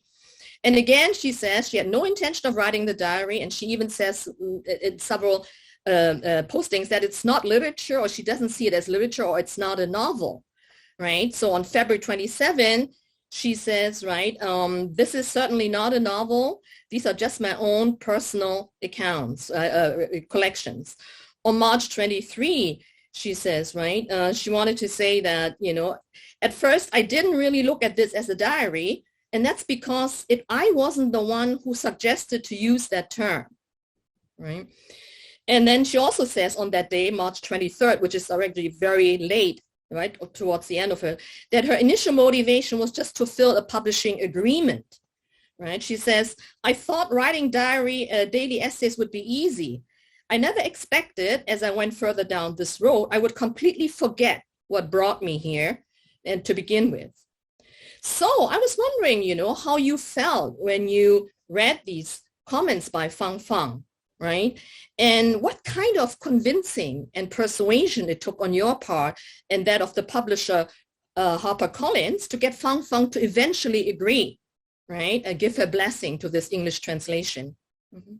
And again, she says she had no intention of writing the diary, and she even says in several postings that it's not literature, or she doesn't see it as literature, or it's not a novel, right? So on February 27, she says, right, this is certainly not a novel. These are just my own personal accounts, collections. On March 23, she says, right, she wanted to say that, at first I didn't really look at this as a diary, and that's because I wasn't the one who suggested to use that term, right? And then she also says on that day, March 23rd, which is already very late, right, towards the end of her, that her initial motivation was just to fulfill a publishing agreement, right? She says, I thought writing daily essays would be easy. I never expected, as I went further down this road, I would completely forget what brought me here and to begin with. So I was wondering, how you felt when you read these comments by Fang Fung, right? And what kind of convincing and persuasion it took on your part and that of the publisher Harper-Collins to get Fang Fung to eventually agree, right? And give her blessing to this English translation. Mm-hmm.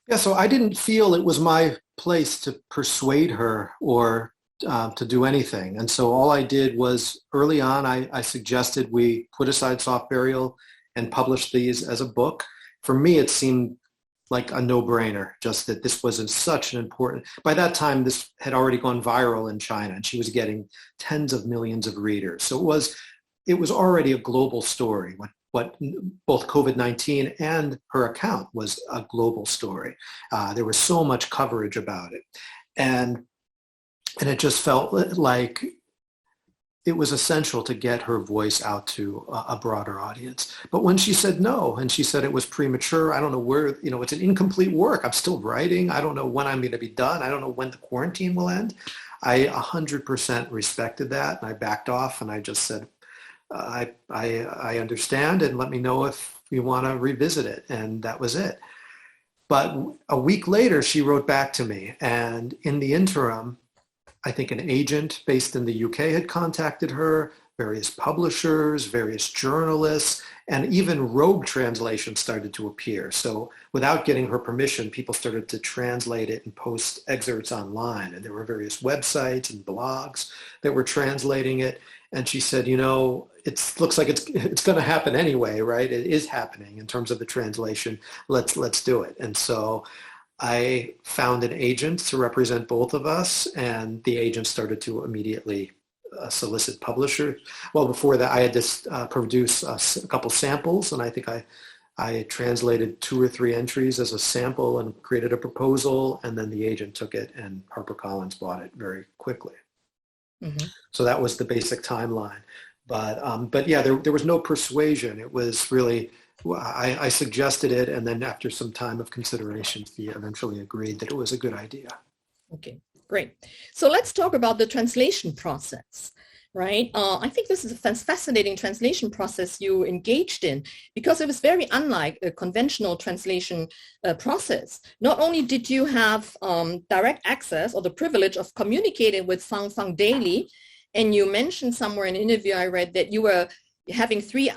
Yeah, so I didn't feel it was my place to persuade her or to do anything. And so all I did was early on, I suggested we put aside soft burial and publish these as a book. For me, it seemed like a no-brainer, just that this wasn't such an important, by that time, this had already gone viral in China, and she was getting tens of millions of readers. So it was already a global story. What both COVID-19 and her account was a global story. There was so much coverage about it. And it just felt like it was essential to get her voice out to a broader audience. But when she said no, and she said it was premature, I don't know where, it's an incomplete work. I'm still writing. I don't know when I'm going to be done. I don't know when the quarantine will end. I 100% respected that, and I backed off, and I just said, I understand, and let me know if you want to revisit it. And that was it. But a week later, she wrote back to me, and in the interim, I think an agent based in the UK had contacted her, various publishers, various journalists, and even rogue translations started to appear. So without getting her permission, people started to translate it and post excerpts online. And there were various websites and blogs that were translating it. And she said, it looks like it's going to happen anyway, right? It is happening in terms of the translation. Let's do it. And so I found an agent to represent both of us, and the agent started to immediately solicit publishers. Well, before that, I had to produce a couple samples, and I think I translated 2 or 3 entries as a sample and created a proposal, and then the agent took it, and Harper-Collins bought it very quickly. Mm-hmm. So that was the basic timeline. But yeah, there was no persuasion. It was really, I suggested it, and then after some time of consideration, he eventually agreed that it was a good idea. Okay, great. So let's talk about the translation process, right? I think this is a fascinating translation process you engaged in, because it was very unlike a conventional translation process. Not only did you have direct access or the privilege of communicating with Fang Fung daily, and you mentioned somewhere in an interview I read that you were having three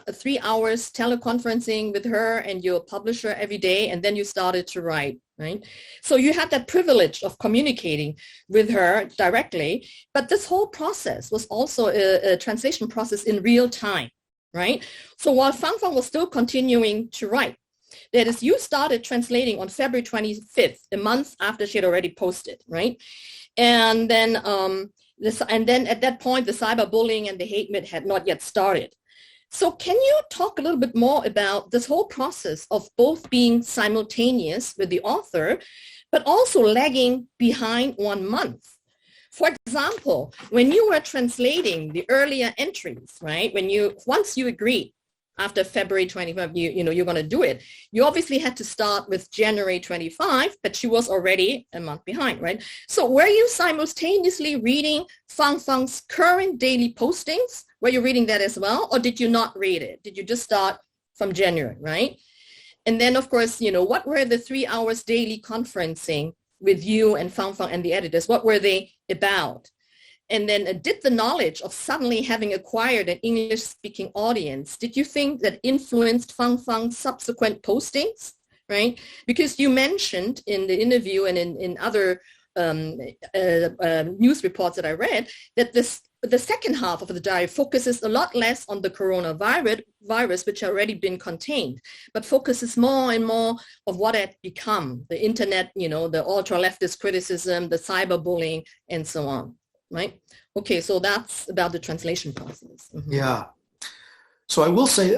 hours teleconferencing with her and your publisher every day, and then you started to write, right? So you had that privilege of communicating with her directly, but this whole process was also a translation process in real time, right? So while Fang Fang was still continuing to write, that is, you started translating on February 25th, a month after she had already posted, right? And then at that point, the cyberbullying and the hate myth had not yet started. So can you talk a little bit more about this whole process of both being simultaneous with the author, but also lagging behind 1 month? For example, when you were translating the earlier entries, right? Once you agreed after February 25, you're going to do it. You obviously had to start with January 25, but she was already a month behind, right? So were you simultaneously reading Fang Fang's current daily postings? Were you reading that as well? Or did you not read it? Did you just start from January, right? And then, of course, what were the 3 hours daily conferencing with you and Fang Fang and the editors? What were they about? And then did the knowledge of suddenly having acquired an English-speaking audience, did you think that influenced Fang Fang's subsequent postings, right? Because you mentioned in the interview and in other news reports that I read that the second half of the diary focuses a lot less on the coronavirus, which had already been contained, but focuses more and more of what had become the internet, the ultra-leftist criticism, the cyberbullying, and so on. Right? Okay, so that's about the translation process. Mm-hmm. Yeah. So I will say,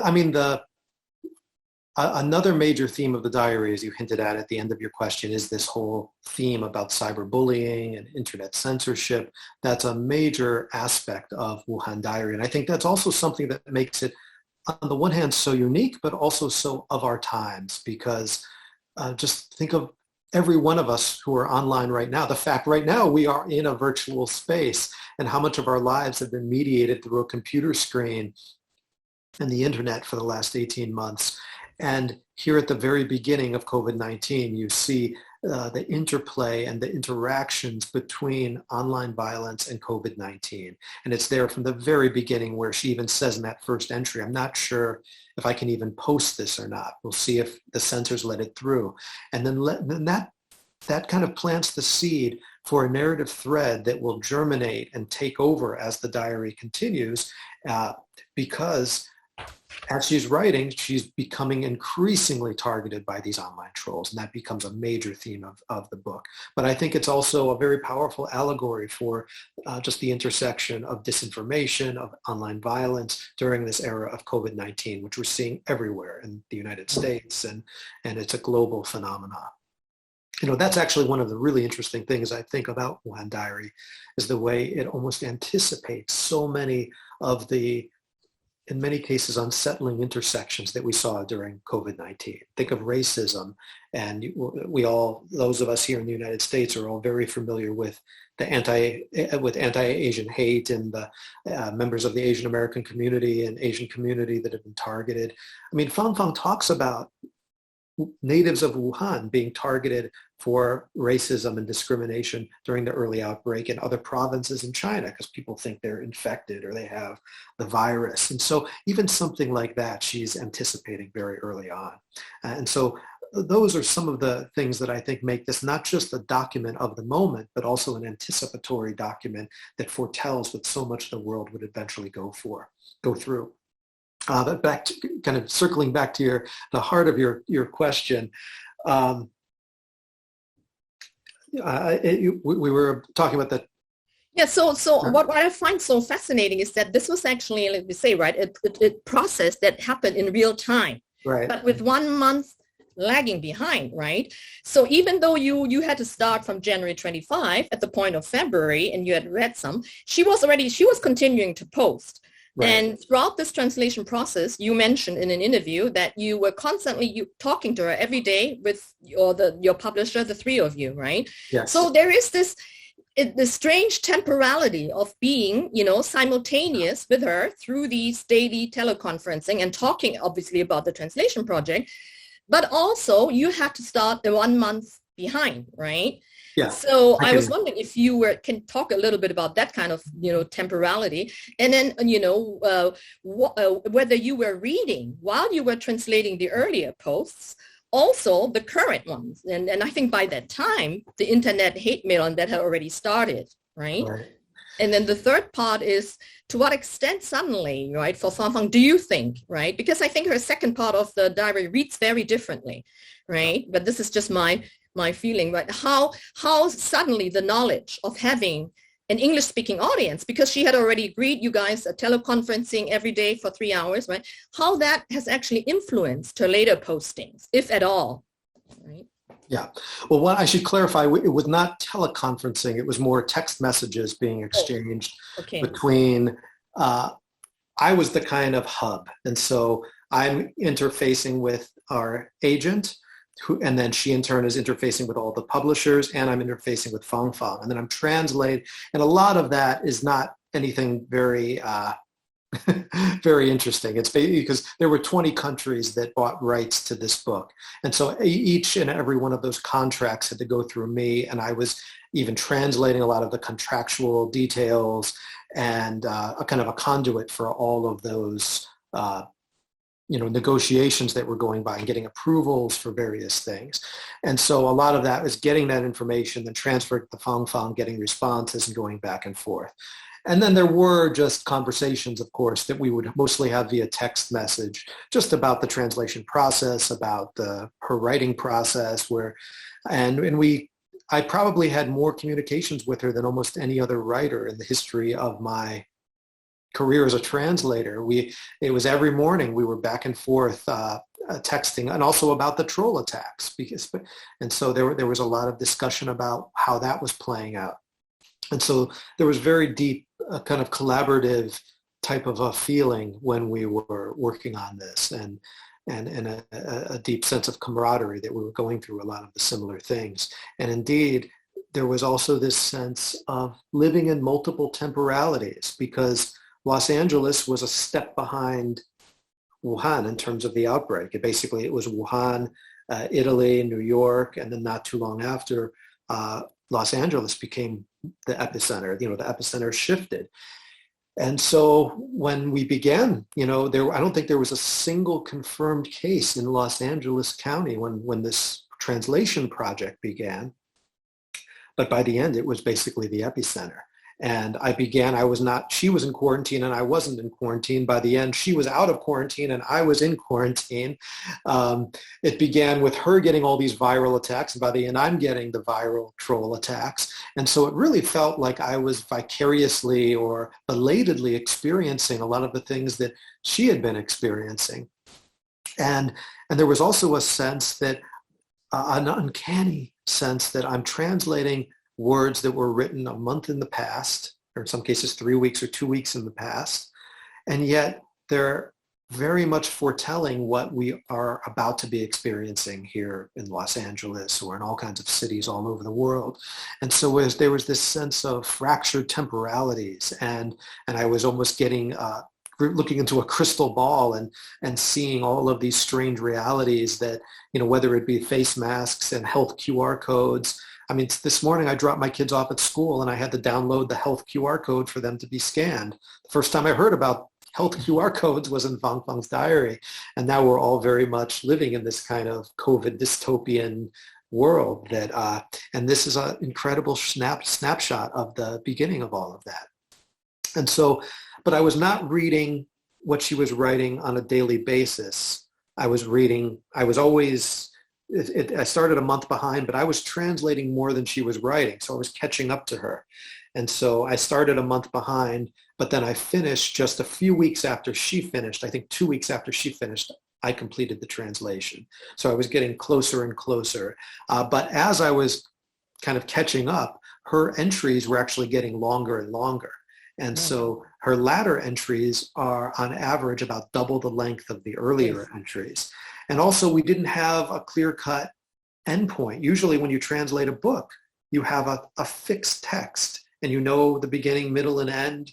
another major theme of the diary, as you hinted at the end of your question, is this whole theme about cyberbullying and internet censorship. That's a major aspect of Wuhan Diary. And I think that's also something that makes it, on the one hand, so unique, but also so of our times, because just think of every one of us who are online right now, the fact right now we are in a virtual space, and how much of our lives have been mediated through a computer screen and the internet for the last 18 months. And here at the very beginning of COVID-19, you see the interplay and the interactions between online violence and COVID-19. And it's there from the very beginning, where she even says in that first entry, I'm not sure if I can even post this or not. We'll see if the censors let it through. And then that kind of plants the seed for a narrative thread that will germinate and take over as the diary continues, because as she's writing, she's becoming increasingly targeted by these online trolls, and that becomes a major theme of the book. But I think it's also a very powerful allegory for just the intersection of disinformation, of online violence during this era of COVID-19, which we're seeing everywhere in the United States, and it's a global phenomenon. that's actually one of the really interesting things I think about Wuhan Diary, is the way it almost anticipates so many of the, in many cases, unsettling intersections that we saw during COVID-19. Think of racism, and those of us here in the United States are all very familiar with the anti-Asian hate and the members of the Asian American community and Asian community that have been targeted. I mean, Fang talks about natives of Wuhan being targeted for racism and discrimination during the early outbreak in other provinces in China because people think they're infected or they have the virus. And so even something like that, she's anticipating very early on. And so those are some of the things that I think make this not just a document of the moment, but also an anticipatory document that foretells what so much of the world would eventually go through. But kind of circling back to the heart of your question, we were talking about that. Yeah, so what I find so fascinating is that this was actually, let me say, right, a process that happened in real time, right? But with 1 month lagging behind, right? So even though you had to start from January 25 at the point of February and you had read some, she was continuing to post. Right. And throughout this translation process, you mentioned in an interview that you were constantly talking to her every day with your publisher, the three of you, right? Yes. So there is this strange temporality of being, simultaneous with her through these daily teleconferencing and talking, obviously, about the translation project. But also, you had to start 1 month behind, right? Yeah. So I was wondering if you can talk a little bit about that kind of, temporality, and then, whether you were reading while you were translating the earlier posts, also the current ones. And I think by that time, the internet hate mail on that had already started, right? And then the third part is, to what extent suddenly, right, for Fang Fung, do you think, right? Because I think her second part of the diary reads very differently, right? But this is just my feeling, right? How suddenly the knowledge of having an English-speaking audience, because she had already agreed, you guys, teleconferencing every day for 3 hours, right? How that has actually influenced her later postings, if at all, right? Yeah. Well, what I should clarify, it was not teleconferencing. It was more text messages being exchanged between, I was the kind of hub. And so I'm interfacing with our agent, and then she in turn is interfacing with all the publishers, and I'm interfacing with Fang, and then I'm translating. And a lot of that is not anything very very interesting. It's because there were 20 countries that bought rights to this book. And so each and every one of those contracts had to go through me, and I was even translating a lot of the contractual details and a kind of a conduit for all of those negotiations that were going by and getting approvals for various things. And so a lot of that was getting that information, then transferred to Fang, getting responses and going back and forth. And then there were just conversations, of course, that we would mostly have via text message, just about the translation process, about her writing process, I probably had more communications with her than almost any other writer in the history of my career as a translator. It was every morning we were back and forth texting, and also about the troll attacks, and so there was a lot of discussion about how that was playing out. And so there was very deep kind of collaborative type of a feeling when we were working on this, and a deep sense of camaraderie that we were going through a lot of the similar things. And indeed, there was also this sense of living in multiple temporalities, because Los Angeles was a step behind Wuhan in terms of the outbreak. It was Wuhan, Italy, New York, and then not too long after, Los Angeles became the epicenter. The epicenter shifted. And so when we began, I don't think there was a single confirmed case in Los Angeles County when this translation project began. But by the end, it was basically the epicenter. And she was in quarantine and I wasn't in quarantine. By the end, she was out of quarantine and I was in quarantine. It began with her getting all these viral attacks. And by the end, I'm getting the viral troll attacks. And so it really felt like I was vicariously or belatedly experiencing a lot of the things that she had been experiencing. And there was also a sense that an uncanny sense that I'm translating words that were written a month in the past, or in some cases 3 weeks or 2 weeks in the past, and yet they're very much foretelling what we are about to be experiencing here in Los Angeles or in all kinds of cities all over the world. And so there was this sense of fractured temporalities, and I was almost getting looking into a crystal ball and seeing all of these strange realities that, whether it be face masks and health QR codes. I mean, this morning I dropped my kids off at school and I had to download the health QR code for them to be scanned. The first time I heard about health QR codes was in Fang Fang's diary. And now we're all very much living in this kind of COVID dystopian world and this is an incredible snapshot of the beginning of all of that. And so, but I was not reading what she was writing on a daily basis. I started a month behind, but I was translating more than she was writing. So I was catching up to her. And so I started a month behind, but then I finished just a few weeks after she finished. I think 2 weeks after she finished, I completed the translation. So I was getting closer and closer. But as I was kind of catching up, her entries were actually getting longer and longer. And so her latter entries are on average about double the length of the earlier entries. And also we didn't have a clear-cut endpoint. Usually when you translate a book, you have a fixed text and the beginning, middle, and end.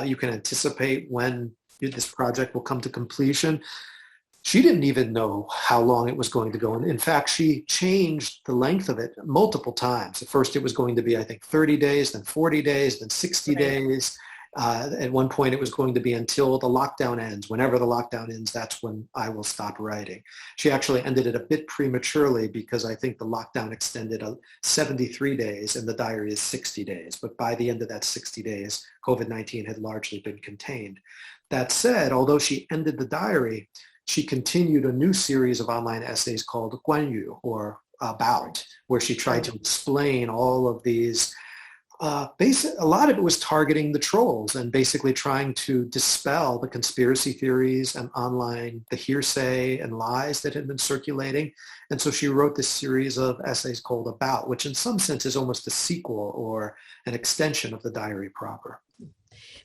You can anticipate when this project will come to completion. She didn't even know how long it was going to go. And in fact, she changed the length of it multiple times. At first it was going to be, I think, 30 days, then 40 days, then 60 days. At one point it was going to be until the lockdown ends. Whenever the lockdown ends, that's when I will stop writing. She actually ended it a bit prematurely because I think the lockdown extended 73 days and the diary is 60 days. But by the end of that 60 days, COVID-19 had largely been contained. That said, although she ended the diary, she continued a new series of online essays called 关于, or about, where she tried to explain all of these a lot of it was targeting the trolls and basically trying to dispel the conspiracy theories and the hearsay and lies that had been circulating. And so she wrote this series of essays called About, which in some sense is almost a sequel or an extension of the diary proper.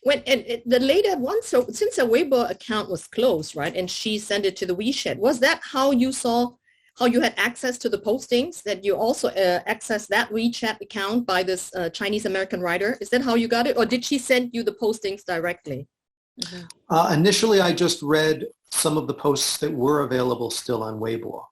The later one, so since her Weibo account was closed, right, and she sent it to the WeChat, was that how you saw how you had access to the postings, that you also accessed that WeChat account by this Chinese-American writer? Is that how you got it? Or did she send you the postings directly? Mm-hmm. Initially, I just read some of the posts that were available still on Weibo.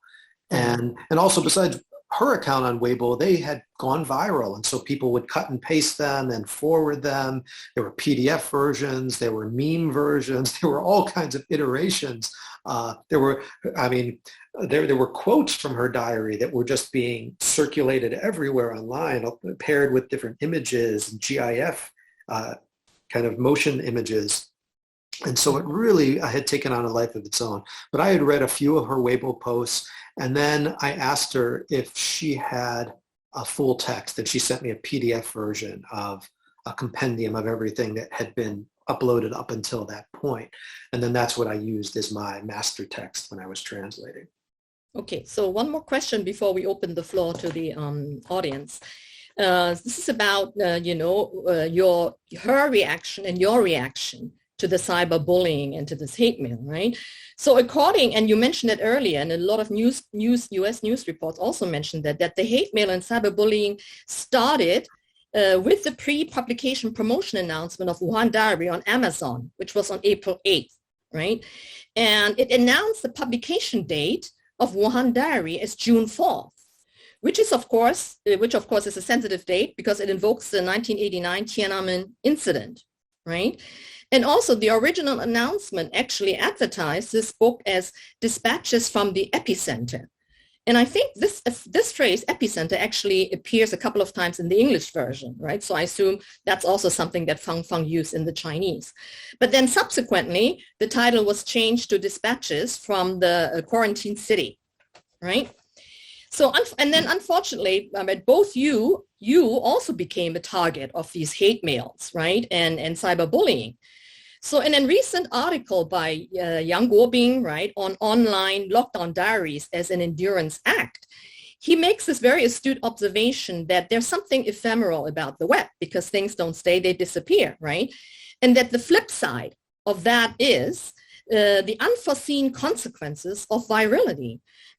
And also besides her account on Weibo, they had gone viral. And so people would cut and paste them and forward them. There were PDF versions. There were meme versions. There were all kinds of iterations. There were quotes from her diary that were just being circulated everywhere online, paired with different images and GIF kind of motion images. And so it really had taken on a life of its own. But I had read a few of her Weibo posts, and then I asked her if she had a full text, and she sent me a PDF version of a compendium of everything that had been uploaded up until that point. And then that's what I used as my master text when I was translating. Okay, so one more question before we open the floor to the audience. This is about, her reaction and your reaction to the cyberbullying and to this hate mail, right? So and you mentioned it earlier, and a lot of US news reports also mentioned that the hate mail and cyberbullying started with the pre-publication promotion announcement of Wuhan Diary on Amazon, which was on April 8th, right? And it announced the publication date of Wuhan Diary as June 4th, which of course is a sensitive date because it invokes the 1989 Tiananmen incident, right? And also the original announcement actually advertised this book as dispatches from the epicenter. And I think this phrase epicenter actually appears a couple of times in the English version, right? So I assume that's also something that Fang Fang used in the Chinese. But then subsequently, the title was changed to dispatches from the quarantine city, right? So, and then unfortunately, both you also became a target of these hate mails, right? And cyberbullying. So in a recent article by Yang Guobing, right, on online lockdown diaries as an endurance act, he makes this very astute observation that there's something ephemeral about the web because things don't stay, they disappear, right? And that the flip side of that is the unforeseen consequences of virality.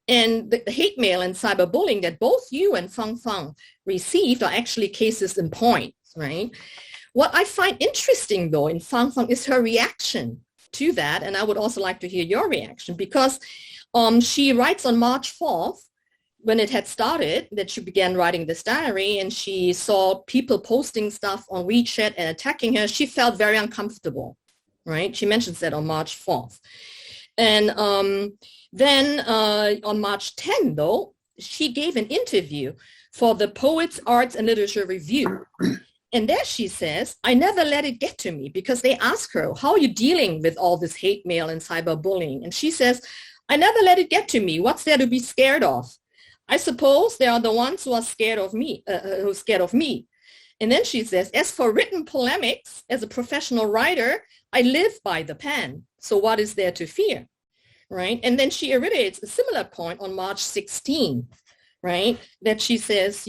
And the hate mail and cyberbullying that both you and Fang Fung received are actually cases in point, right? What I find interesting, though, in Fang Fung is her reaction to that. And I would also like to hear your reaction, because she writes on March 4th, when it had started, that she began writing this diary, and she saw people posting stuff on WeChat and attacking her. She felt very uncomfortable, right? She mentions that on March 4th. And then on March 10th, though, she gave an interview for the Poets, Arts, and Literature Review. And there she says, I never let it get to me, because they ask her, how are you dealing with all this hate mail and cyberbullying? And she says, I never let it get to me. What's there to be scared of? I suppose they are the ones who are scared of me, And then she says, as for written polemics, as a professional writer, I live by the pen. So what is there to fear, right? And then she reiterates a similar point on March 16, right? That she says,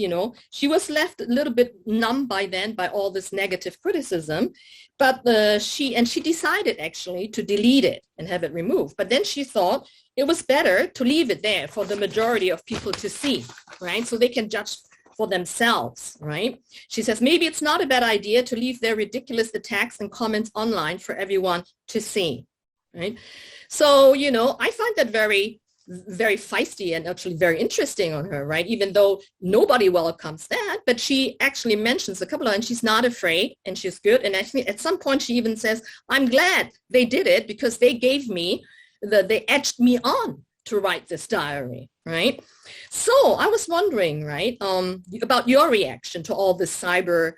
she was left a little bit numb by then by all this negative criticism, but she decided actually to delete it and have it removed. But then she thought it was better to leave it there for the majority of people to see, right? So they can judge for themselves, right? She says, maybe it's not a bad idea to leave their ridiculous attacks and comments online for everyone to see, right? So, I find that very, very feisty and actually very interesting on her, right? Even though nobody welcomes that, but she actually mentions a couple of, and she's not afraid, and she's good. And I think at some point she even says, I'm glad they did it, because they gave me, they edged me on to write this diary, right? So I was wondering, right, about your reaction to all this cyber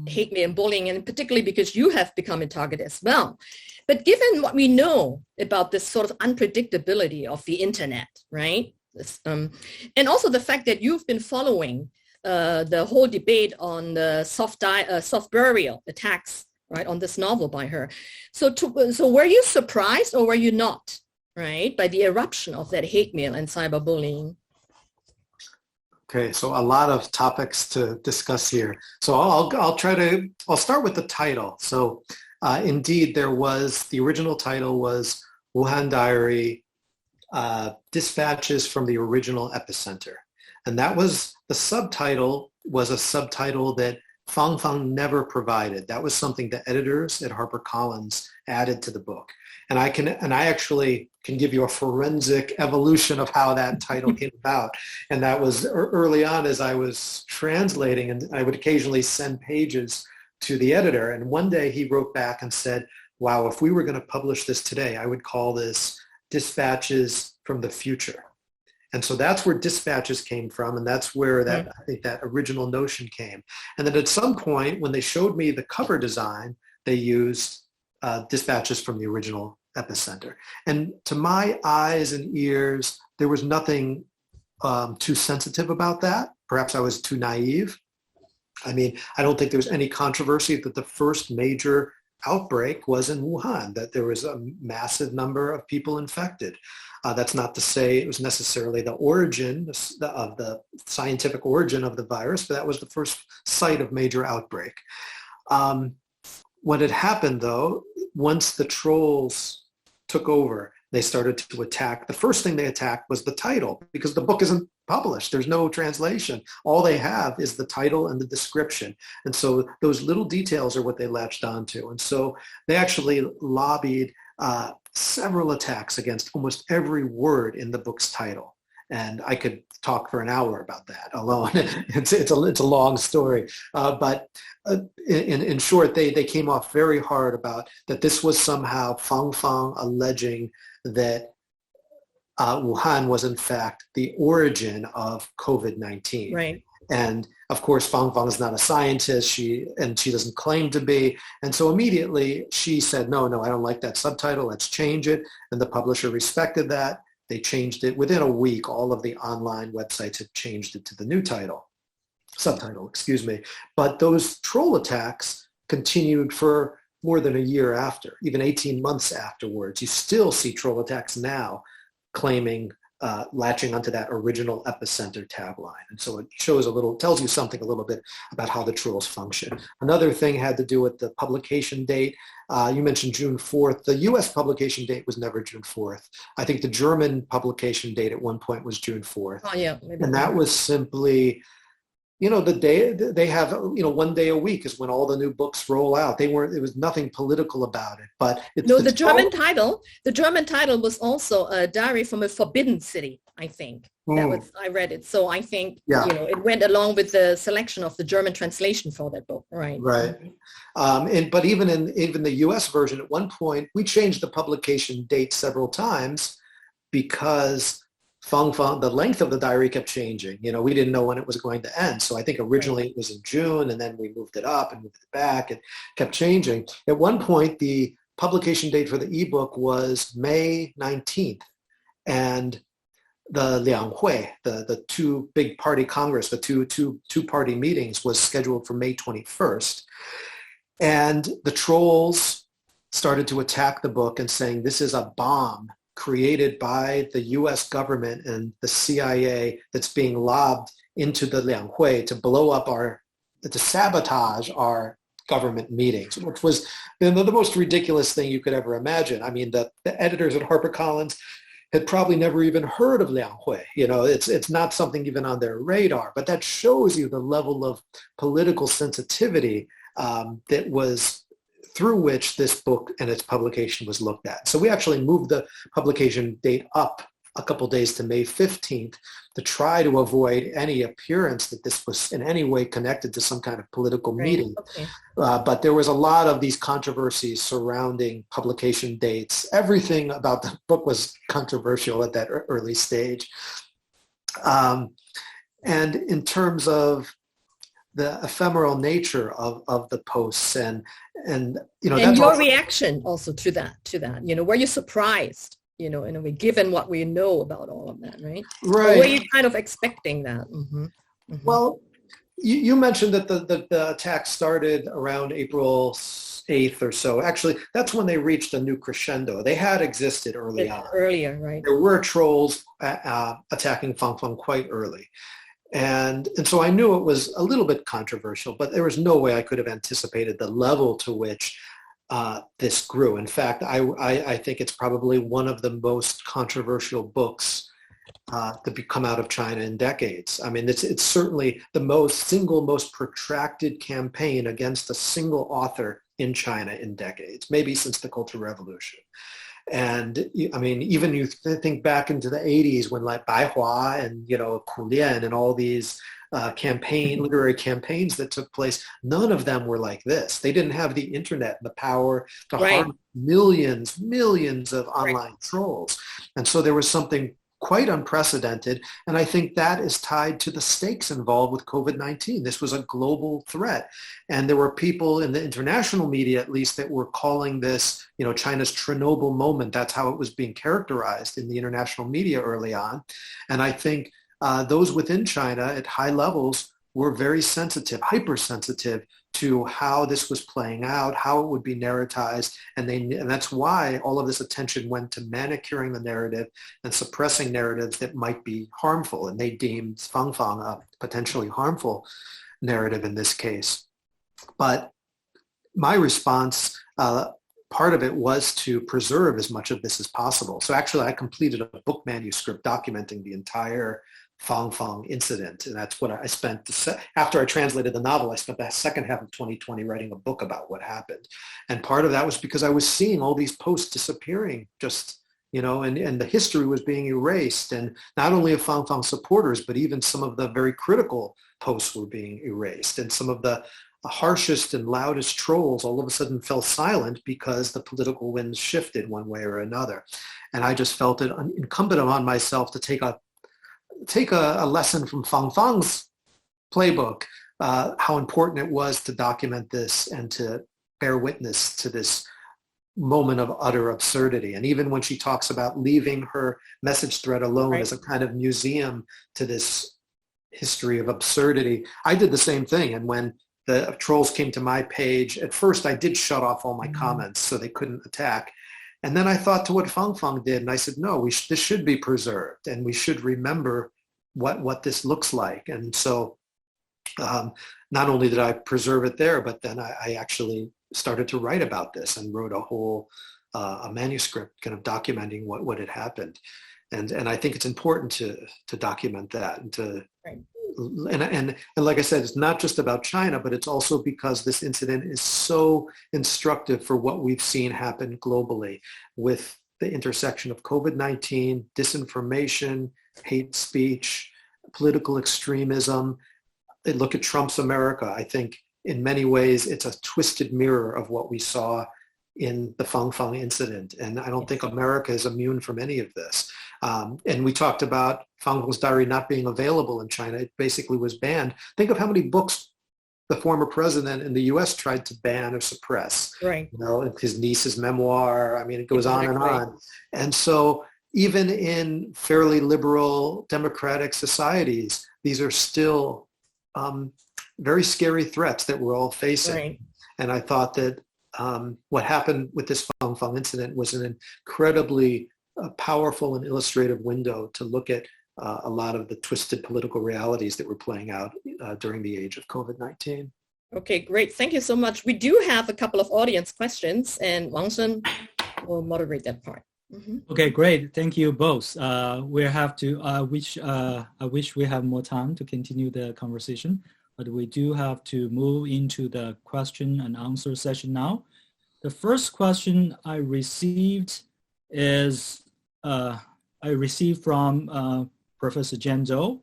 hate mail and bullying, and particularly because you have become a target as well. But given what we know about this sort of unpredictability of the internet, right? And also the fact that you've been following the whole debate on the soft burial attacks, right, on this novel by her. So were you surprised, or were you not, right, by the eruption of that hate mail and cyberbullying? Okay, so a lot of topics to discuss here. So I'll start with the title. So indeed, the original title was Wuhan Diary, Dispatches from the Original Epicenter. And that was, the subtitle was a subtitle that Fang Fung never provided. That was something the editors at Harper-Collins added to the book. And I actually can give you a forensic evolution of how that title came about. And that was early on, as I was translating, and I would occasionally send pages to the editor. And one day he wrote back and said, wow, if we were going to publish this today, I would call this Dispatches from the Future. And so that's where Dispatches came from. And that's where I think that original notion came. And then at some point, when they showed me the cover design, they used Dispatches from the Original Epicenter. And to my eyes and ears, there was nothing too sensitive about that. Perhaps I was too naive. I mean, I don't think there's any controversy that the first major outbreak was in Wuhan, that there was a massive number of people infected. That's not to say it was necessarily the origin of the scientific origin of the virus, but that was the first site of major outbreak. What had happened, though, once the trolls took over, they started to attack. The first thing they attacked was the title, because the book isn't published. There's no translation. All they have is the title and the description. And so those little details are what they latched onto. And so they actually lobbied several attacks against almost every word in the book's title. And I could talk for an hour about that alone. It's a long story. But in short, they came off very hard about that this was somehow Fang Fung alleging that Wuhan was in fact the origin of COVID-19. Right. And of course, Fang Fung is not a scientist. She doesn't claim to be. And so immediately she said, no, I don't like that subtitle. Let's change it. And the publisher respected that. They changed it within a week. All of the online websites had changed it to the new subtitle. But those troll attacks continued for more than a year after, even 18 months afterwards. You still see troll attacks now claiming latching onto that original epicenter tagline. And so it tells you something a little bit about how the trolls function. Another thing had to do with the publication date. You mentioned June 4th. The US publication date was never June 4th. I think the German publication date at one point was June 4th. Oh, yeah. Maybe. And that was simply, the day they have, 1 day a week is when all the new books roll out. There was nothing political about it, but it's the German title was also a diary from a forbidden city, I think. I read it. So I think, it went along with the selection of the German translation for that book. Right. Right. But even the US version, at one point, we changed the publication date several times because Fang Fung, the length of the diary kept changing. We didn't know when it was going to end. So I think originally it was in June, and then we moved it up and moved it back and kept changing. At one point, the publication date for the ebook was May 19th. And the Lianghui, the two big party congress, the two party meetings was scheduled for May 21st. And the trolls started to attack the book and saying, this is a bomb created by the US government and the CIA that's being lobbed into the Lianghui to blow up to sabotage our government meetings, which was the most ridiculous thing you could ever imagine. I mean, the editors at Harper-Collins had probably never even heard of Lianghui. It's not something even on their radar, but that shows you the level of political sensitivity that was through which this book and its publication was looked at. So we actually moved the publication date up a couple days to May 15th to try to avoid any appearance that this was in any way connected to some kind of political meeting. Okay. But there was a lot of these controversies surrounding publication dates. Everything about the book was controversial at that early stage. And in terms of the ephemeral nature of the posts and that's your reaction also to that, were you surprised, in a way, given what we know about all of that, right? Right. Or were you kind of expecting that? Mm-hmm. Mm-hmm. Well, you mentioned that the attack started around April 8th or so. Actually, that's when they reached a new crescendo. They had existed earlier, right? There were trolls attacking Fang Fung quite early. And so I knew it was a little bit controversial, but there was no way I could have anticipated the level to which this grew. In fact, I think it's probably one of the most controversial books to come out of China in decades. I mean, it's certainly the single most protracted campaign against a single author in China in decades, maybe since the Cultural Revolution. And I mean, even you think back into the 80s when like Bai Hua and, Ku Lian and all these literary campaigns that took place, none of them were like this. They didn't have the internet and the power to harm millions of online trolls. And so there was something quite unprecedented. And I think that is tied to the stakes involved with COVID-19. This was a global threat. And there were people in the international media, at least, that were calling this, China's Chernobyl moment. That's how it was being characterized in the international media early on. And I think those within China at high levels were very sensitive, hypersensitive to how this was playing out, how it would be narratized. And that's why all of this attention went to manicuring the narrative and suppressing narratives that might be harmful. And they deemed Fang Fang a potentially harmful narrative in this case. But my response, part of it was to preserve as much of this as possible. So actually, I completed a book manuscript documenting the entire Fang Fang incident. And that's what I spent, after I translated the novel, I spent the second half of 2020 writing a book about what happened. And part of that was because I was seeing all these posts disappearing just, and the history was being erased. And not only of Fang Fang supporters, but even some of the very critical posts were being erased. And some of the harshest and loudest trolls all of a sudden fell silent because the political winds shifted one way or another. And I just felt it incumbent on myself to take a lesson from Fang Fang's playbook, how important it was to document this and to bear witness to this moment of utter absurdity. And even when she talks about leaving her message thread alone as a kind of museum to this history of absurdity, I did the same thing. And when the trolls came to my page, at first I did shut off all my comments so they couldn't attack. And then I thought to what Fang Fung did, and I said, no, this should be preserved, and we should remember what this looks like. And so not only did I preserve it there, but then I actually started to write about this and wrote a whole a manuscript kind of documenting what had happened. And I think it's important to document that and to Right. and like I said, it's not just about China, but it's also because this incident is so instructive for what we've seen happen globally with the intersection of COVID-19, disinformation, hate speech, political extremism. Look at Trump's America. I think in many ways it's a twisted mirror of what we saw in the Fang Fung incident. And I don't think America is immune from any of this. And we talked about Fang Fung's diary not being available in China. It basically was banned. Think of how many books the former president in the U.S. tried to ban or suppress. Right. You know, his niece's memoir. I mean, it goes on and on. And so even in fairly liberal democratic societies, these are still very scary threats that we're all facing. Right. And I thought that what happened with this Fang Fung incident was an incredibly powerful and illustrative window to look at a lot of the twisted political realities that were playing out during the age of COVID-19. Okay, great. Thank you so much. We do have a couple of audience questions, and Wang Shen will moderate that part. Mm-hmm. Okay, great. Thank you both. We have to, I wish we have more time to continue the conversation, but we do have to move into the question and answer session now. The first question I received is, from Professor Jian Zhou.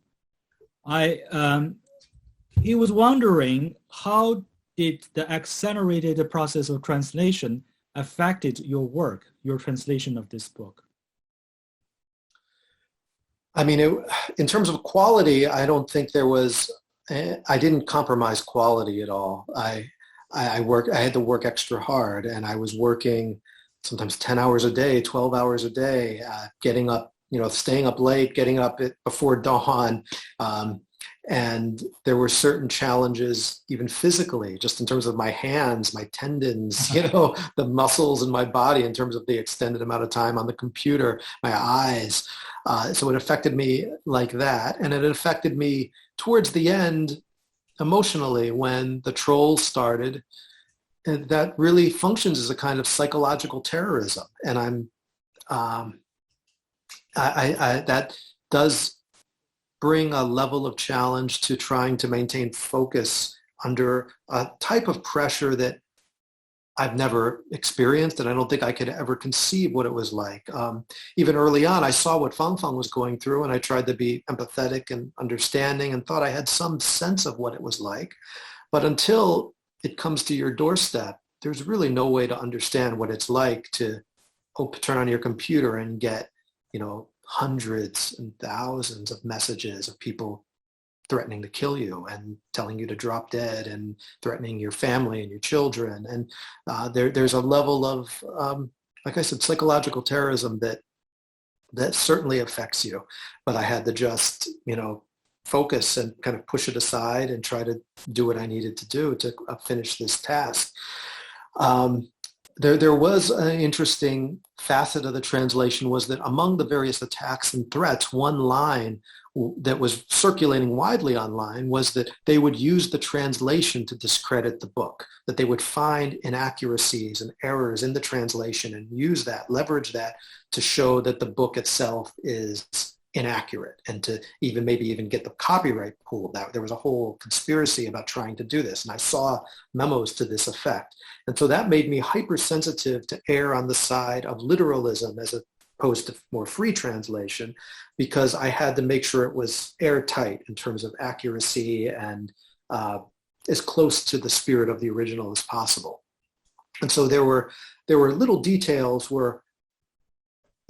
He was wondering, how did the accelerated process of translation affected your work, your translation of this book? I mean, in terms of quality, I don't think there was, I didn't compromise quality at all. I had to work extra hard, and I was working sometimes 10 hours a day, 12 hours a day, getting up, staying up late, getting up before dawn. And there were certain challenges, even physically, just in terms of my hands, my tendons, the muscles in my body, in terms of the extended amount of time on the computer, my eyes. So it affected me like that. And it affected me towards the end emotionally when the trolls started. And that really functions as a kind of psychological terrorism. And that does bring a level of challenge to trying to maintain focus under a type of pressure that I've never experienced, and I don't think I could ever conceive what it was like. Even early on, I saw what Fang Fung was going through, and I tried to be empathetic and understanding and thought I had some sense of what it was like. But until it comes to your doorstep, there's really no way to understand what it's like to turn on your computer and get, hundreds and thousands of messages of people threatening to kill you and telling you to drop dead and threatening your family and your children. And there's a level of, like I said, psychological terrorism that certainly affects you. But I had to just, focus and kind of push it aside and try to do what I needed to do to finish this task. There was an interesting facet of the translation, was that among the various attacks and threats, one line that was circulating widely online was that they would use the translation to discredit the book, that they would find inaccuracies and errors in the translation and use that, leverage that to show that the book itself is inaccurate, and to maybe even get the copyright pulled out. There was a whole conspiracy about trying to do this, and I saw memos to this effect. And so that made me hypersensitive to err on the side of literalism as opposed to more free translation, because I had to make sure it was airtight in terms of accuracy and as close to the spirit of the original as possible. And so there were little details where,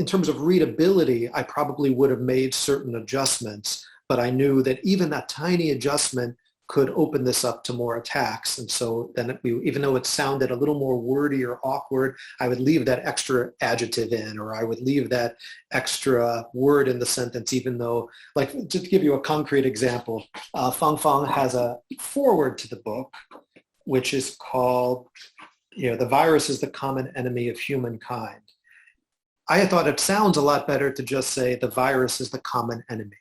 in terms of readability, I probably would have made certain adjustments, but I knew that even that tiny adjustment could open this up to more attacks. And so then even though it sounded a little more wordy or awkward, I would leave that extra adjective in, or I would leave that extra word in the sentence, even though, like, just to give you a concrete example, Fang Fung has a foreword to the book, which is called, the virus is the common enemy of humankind. I thought it sounds a lot better to just say the virus is the common enemy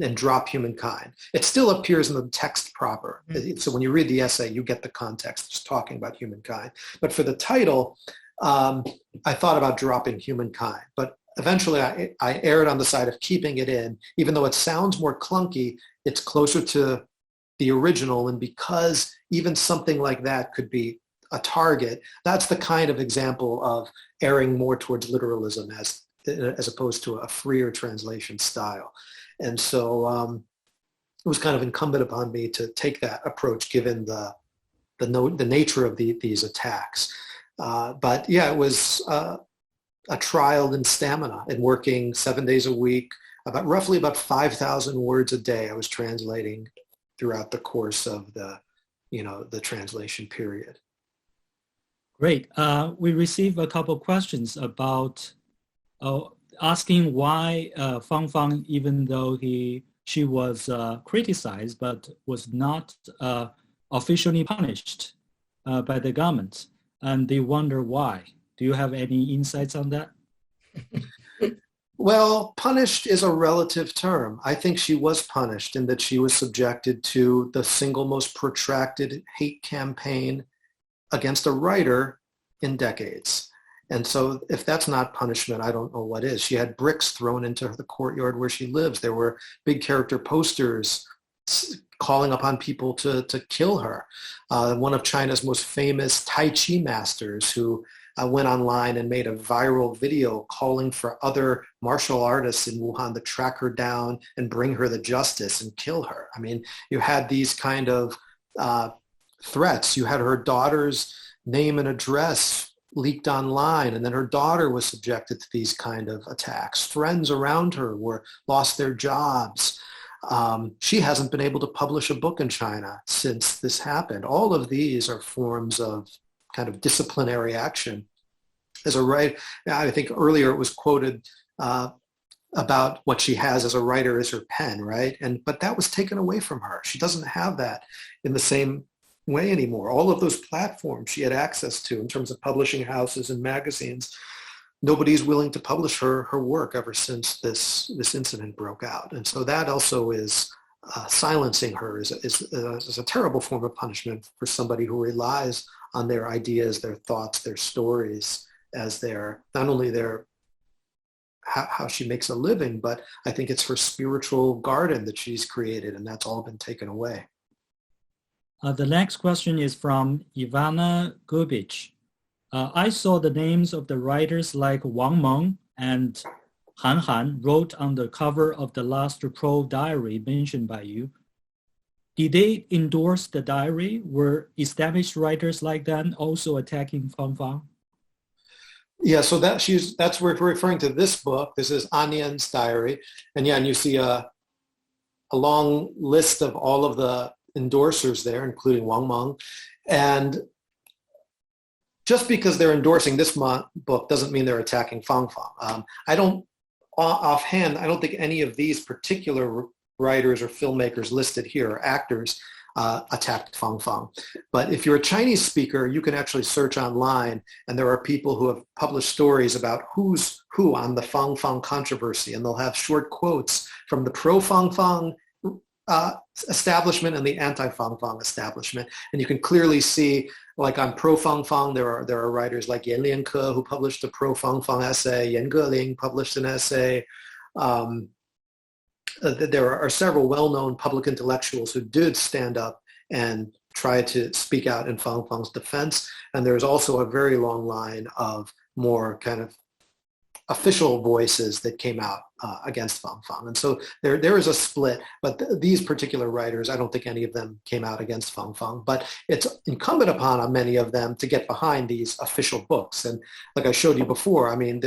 and drop humankind. It still appears in the text proper. So when you read the essay, you get the context. It's talking about humankind. But for the title, I thought about dropping humankind. But eventually I erred on the side of keeping it in. Even though it sounds more clunky, it's closer to the original. And because even something like that could be a target, that's the kind of example of erring more towards literalism as opposed to a freer translation style. And so it was kind of incumbent upon me to take that approach given the nature of these attacks. But yeah, it was a trial in stamina and working 7 days a week, roughly about 5,000 words a day I was translating throughout the course of the translation period. Great. We received a couple of questions about asking why Fang Fang, even though she was criticized, but was not officially punished by the government, and they wonder why. Do you have any insights on that? Well, punished is a relative term. I think she was punished in that she was subjected to the single most protracted hate campaign against a writer in decades. And so if that's not punishment, I don't know what is. She had bricks thrown into the courtyard where she lives. There were big character posters calling upon people to kill her. One of China's most famous Tai Chi masters who went online and made a viral video calling for other martial artists in Wuhan to track her down and bring her the justice and kill her. I mean, you had these kind of threats. You had her daughter's name and address leaked online, and then her daughter was subjected to these kind of attacks. Friends around her lost their jobs. She hasn't been able to publish a book in China since this happened. All of these are forms of kind of disciplinary action. As a writer, I think earlier it was quoted about what she has as a writer is her pen, right? But that was taken away from her. She doesn't have that in the same way anymore. All of those platforms she had access to in terms of publishing houses and magazines, nobody's willing to publish her work ever since this incident broke out. And so that also is silencing her is a terrible form of punishment for somebody who relies on their ideas, their thoughts, their stories as not only how she makes a living, but I think it's her spiritual garden that she's created, and that's all been taken away. The next question is from Ivana Gubic. I saw the names of the writers like Wang Meng and Han Han wrote on the cover of the last Pro diary mentioned by you. Did they endorse the diary? Were established writers like that also attacking Fang Fang? Yeah, so that's we're referring to this book. This is Anyan's diary, and you see a long list of all of the endorsers there, including Wang Meng. And just because they're endorsing this book doesn't mean they're attacking Fang Fang. I don't think any of these particular writers or filmmakers listed here, or actors, attacked Fang Fang. But if you're a Chinese speaker, you can actually search online, and there are people who have published stories about who's who on the Fang Fang controversy, and they'll have short quotes from the pro-Fang Fang establishment and the anti-Fang Fang establishment. And you can clearly see, like on pro-Fang Fang, there are writers like Yan Lianke who published a pro-Fang Fang essay, Yan Geling published an essay. There are several well-known public intellectuals who did stand up and try to speak out in Fang Fang's defense. And there's also a very long line of more kind of official voices that came out against Fang Fang. And so there is a split, but these particular writers, I don't think any of them came out against Fang Fang, but it's incumbent upon many of them to get behind these official books. And like I showed you before, I mean,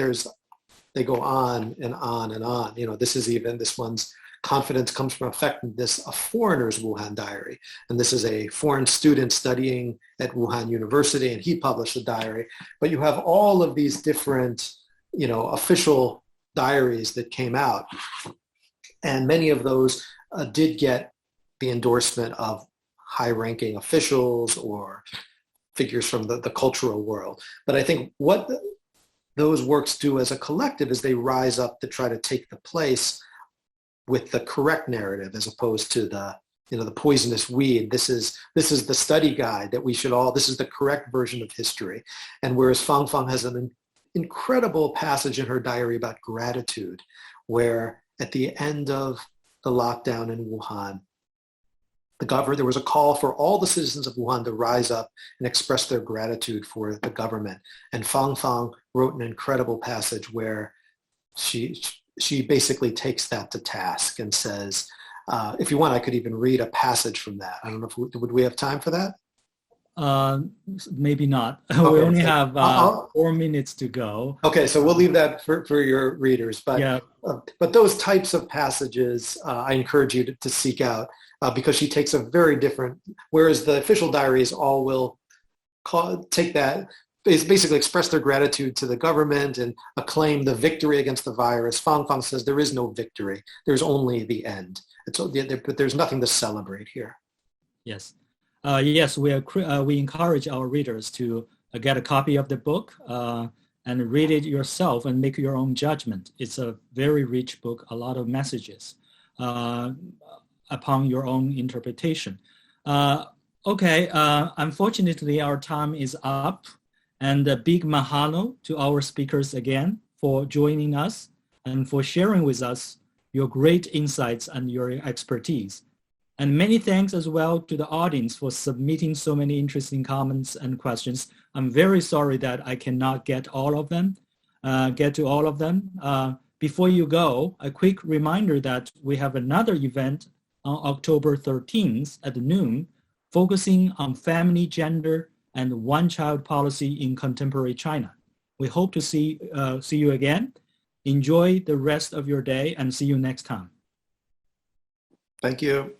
they go on and on and on. This one's confidence comes from effectiveness, a foreigner's Wuhan Diary. And this is a foreign student studying at Wuhan University, and he published a diary. But you have all of these different official diaries that came out. And many of those did get the endorsement of high-ranking officials or figures from the cultural world. But I think what those works do as a collective is they rise up to try to take the place with the correct narrative as opposed to the poisonous weed. This is the study guide that we should all, this is the correct version of history. And whereas Fang Fung has an incredible passage in her diary about gratitude, where at the end of the lockdown in Wuhan, there was a call for all the citizens of Wuhan to rise up and express their gratitude for the government. And Fang Fang wrote an incredible passage where she basically takes that to task and says, if you want, I could even read a passage from that. I don't know would we have time for that? Maybe not. Okay, we only have 4 minutes to go. Okay, so we'll leave that for your readers. But yeah. But those types of passages, I encourage you to seek out because she takes a very different. Whereas the official diaries all will take that, basically express their gratitude to the government and acclaim the victory against the virus. Fang Fang says there is no victory. There's only the end. But there's nothing to celebrate here. Yes. Yes, we encourage our readers to get a copy of the book and read it yourself and make your own judgment. It's a very rich book, a lot of messages upon your own interpretation. Okay, unfortunately, our time is up. And a big mahalo to our speakers again for joining us and for sharing with us your great insights and your expertise. And many thanks as well to the audience for submitting so many interesting comments and questions. I'm very sorry that I cannot get to all of them. Before you go, a quick reminder that we have another event on October 13th at noon, focusing on family, gender, and one-child policy in contemporary China. We hope to see you again. Enjoy the rest of your day and see you next time. Thank you.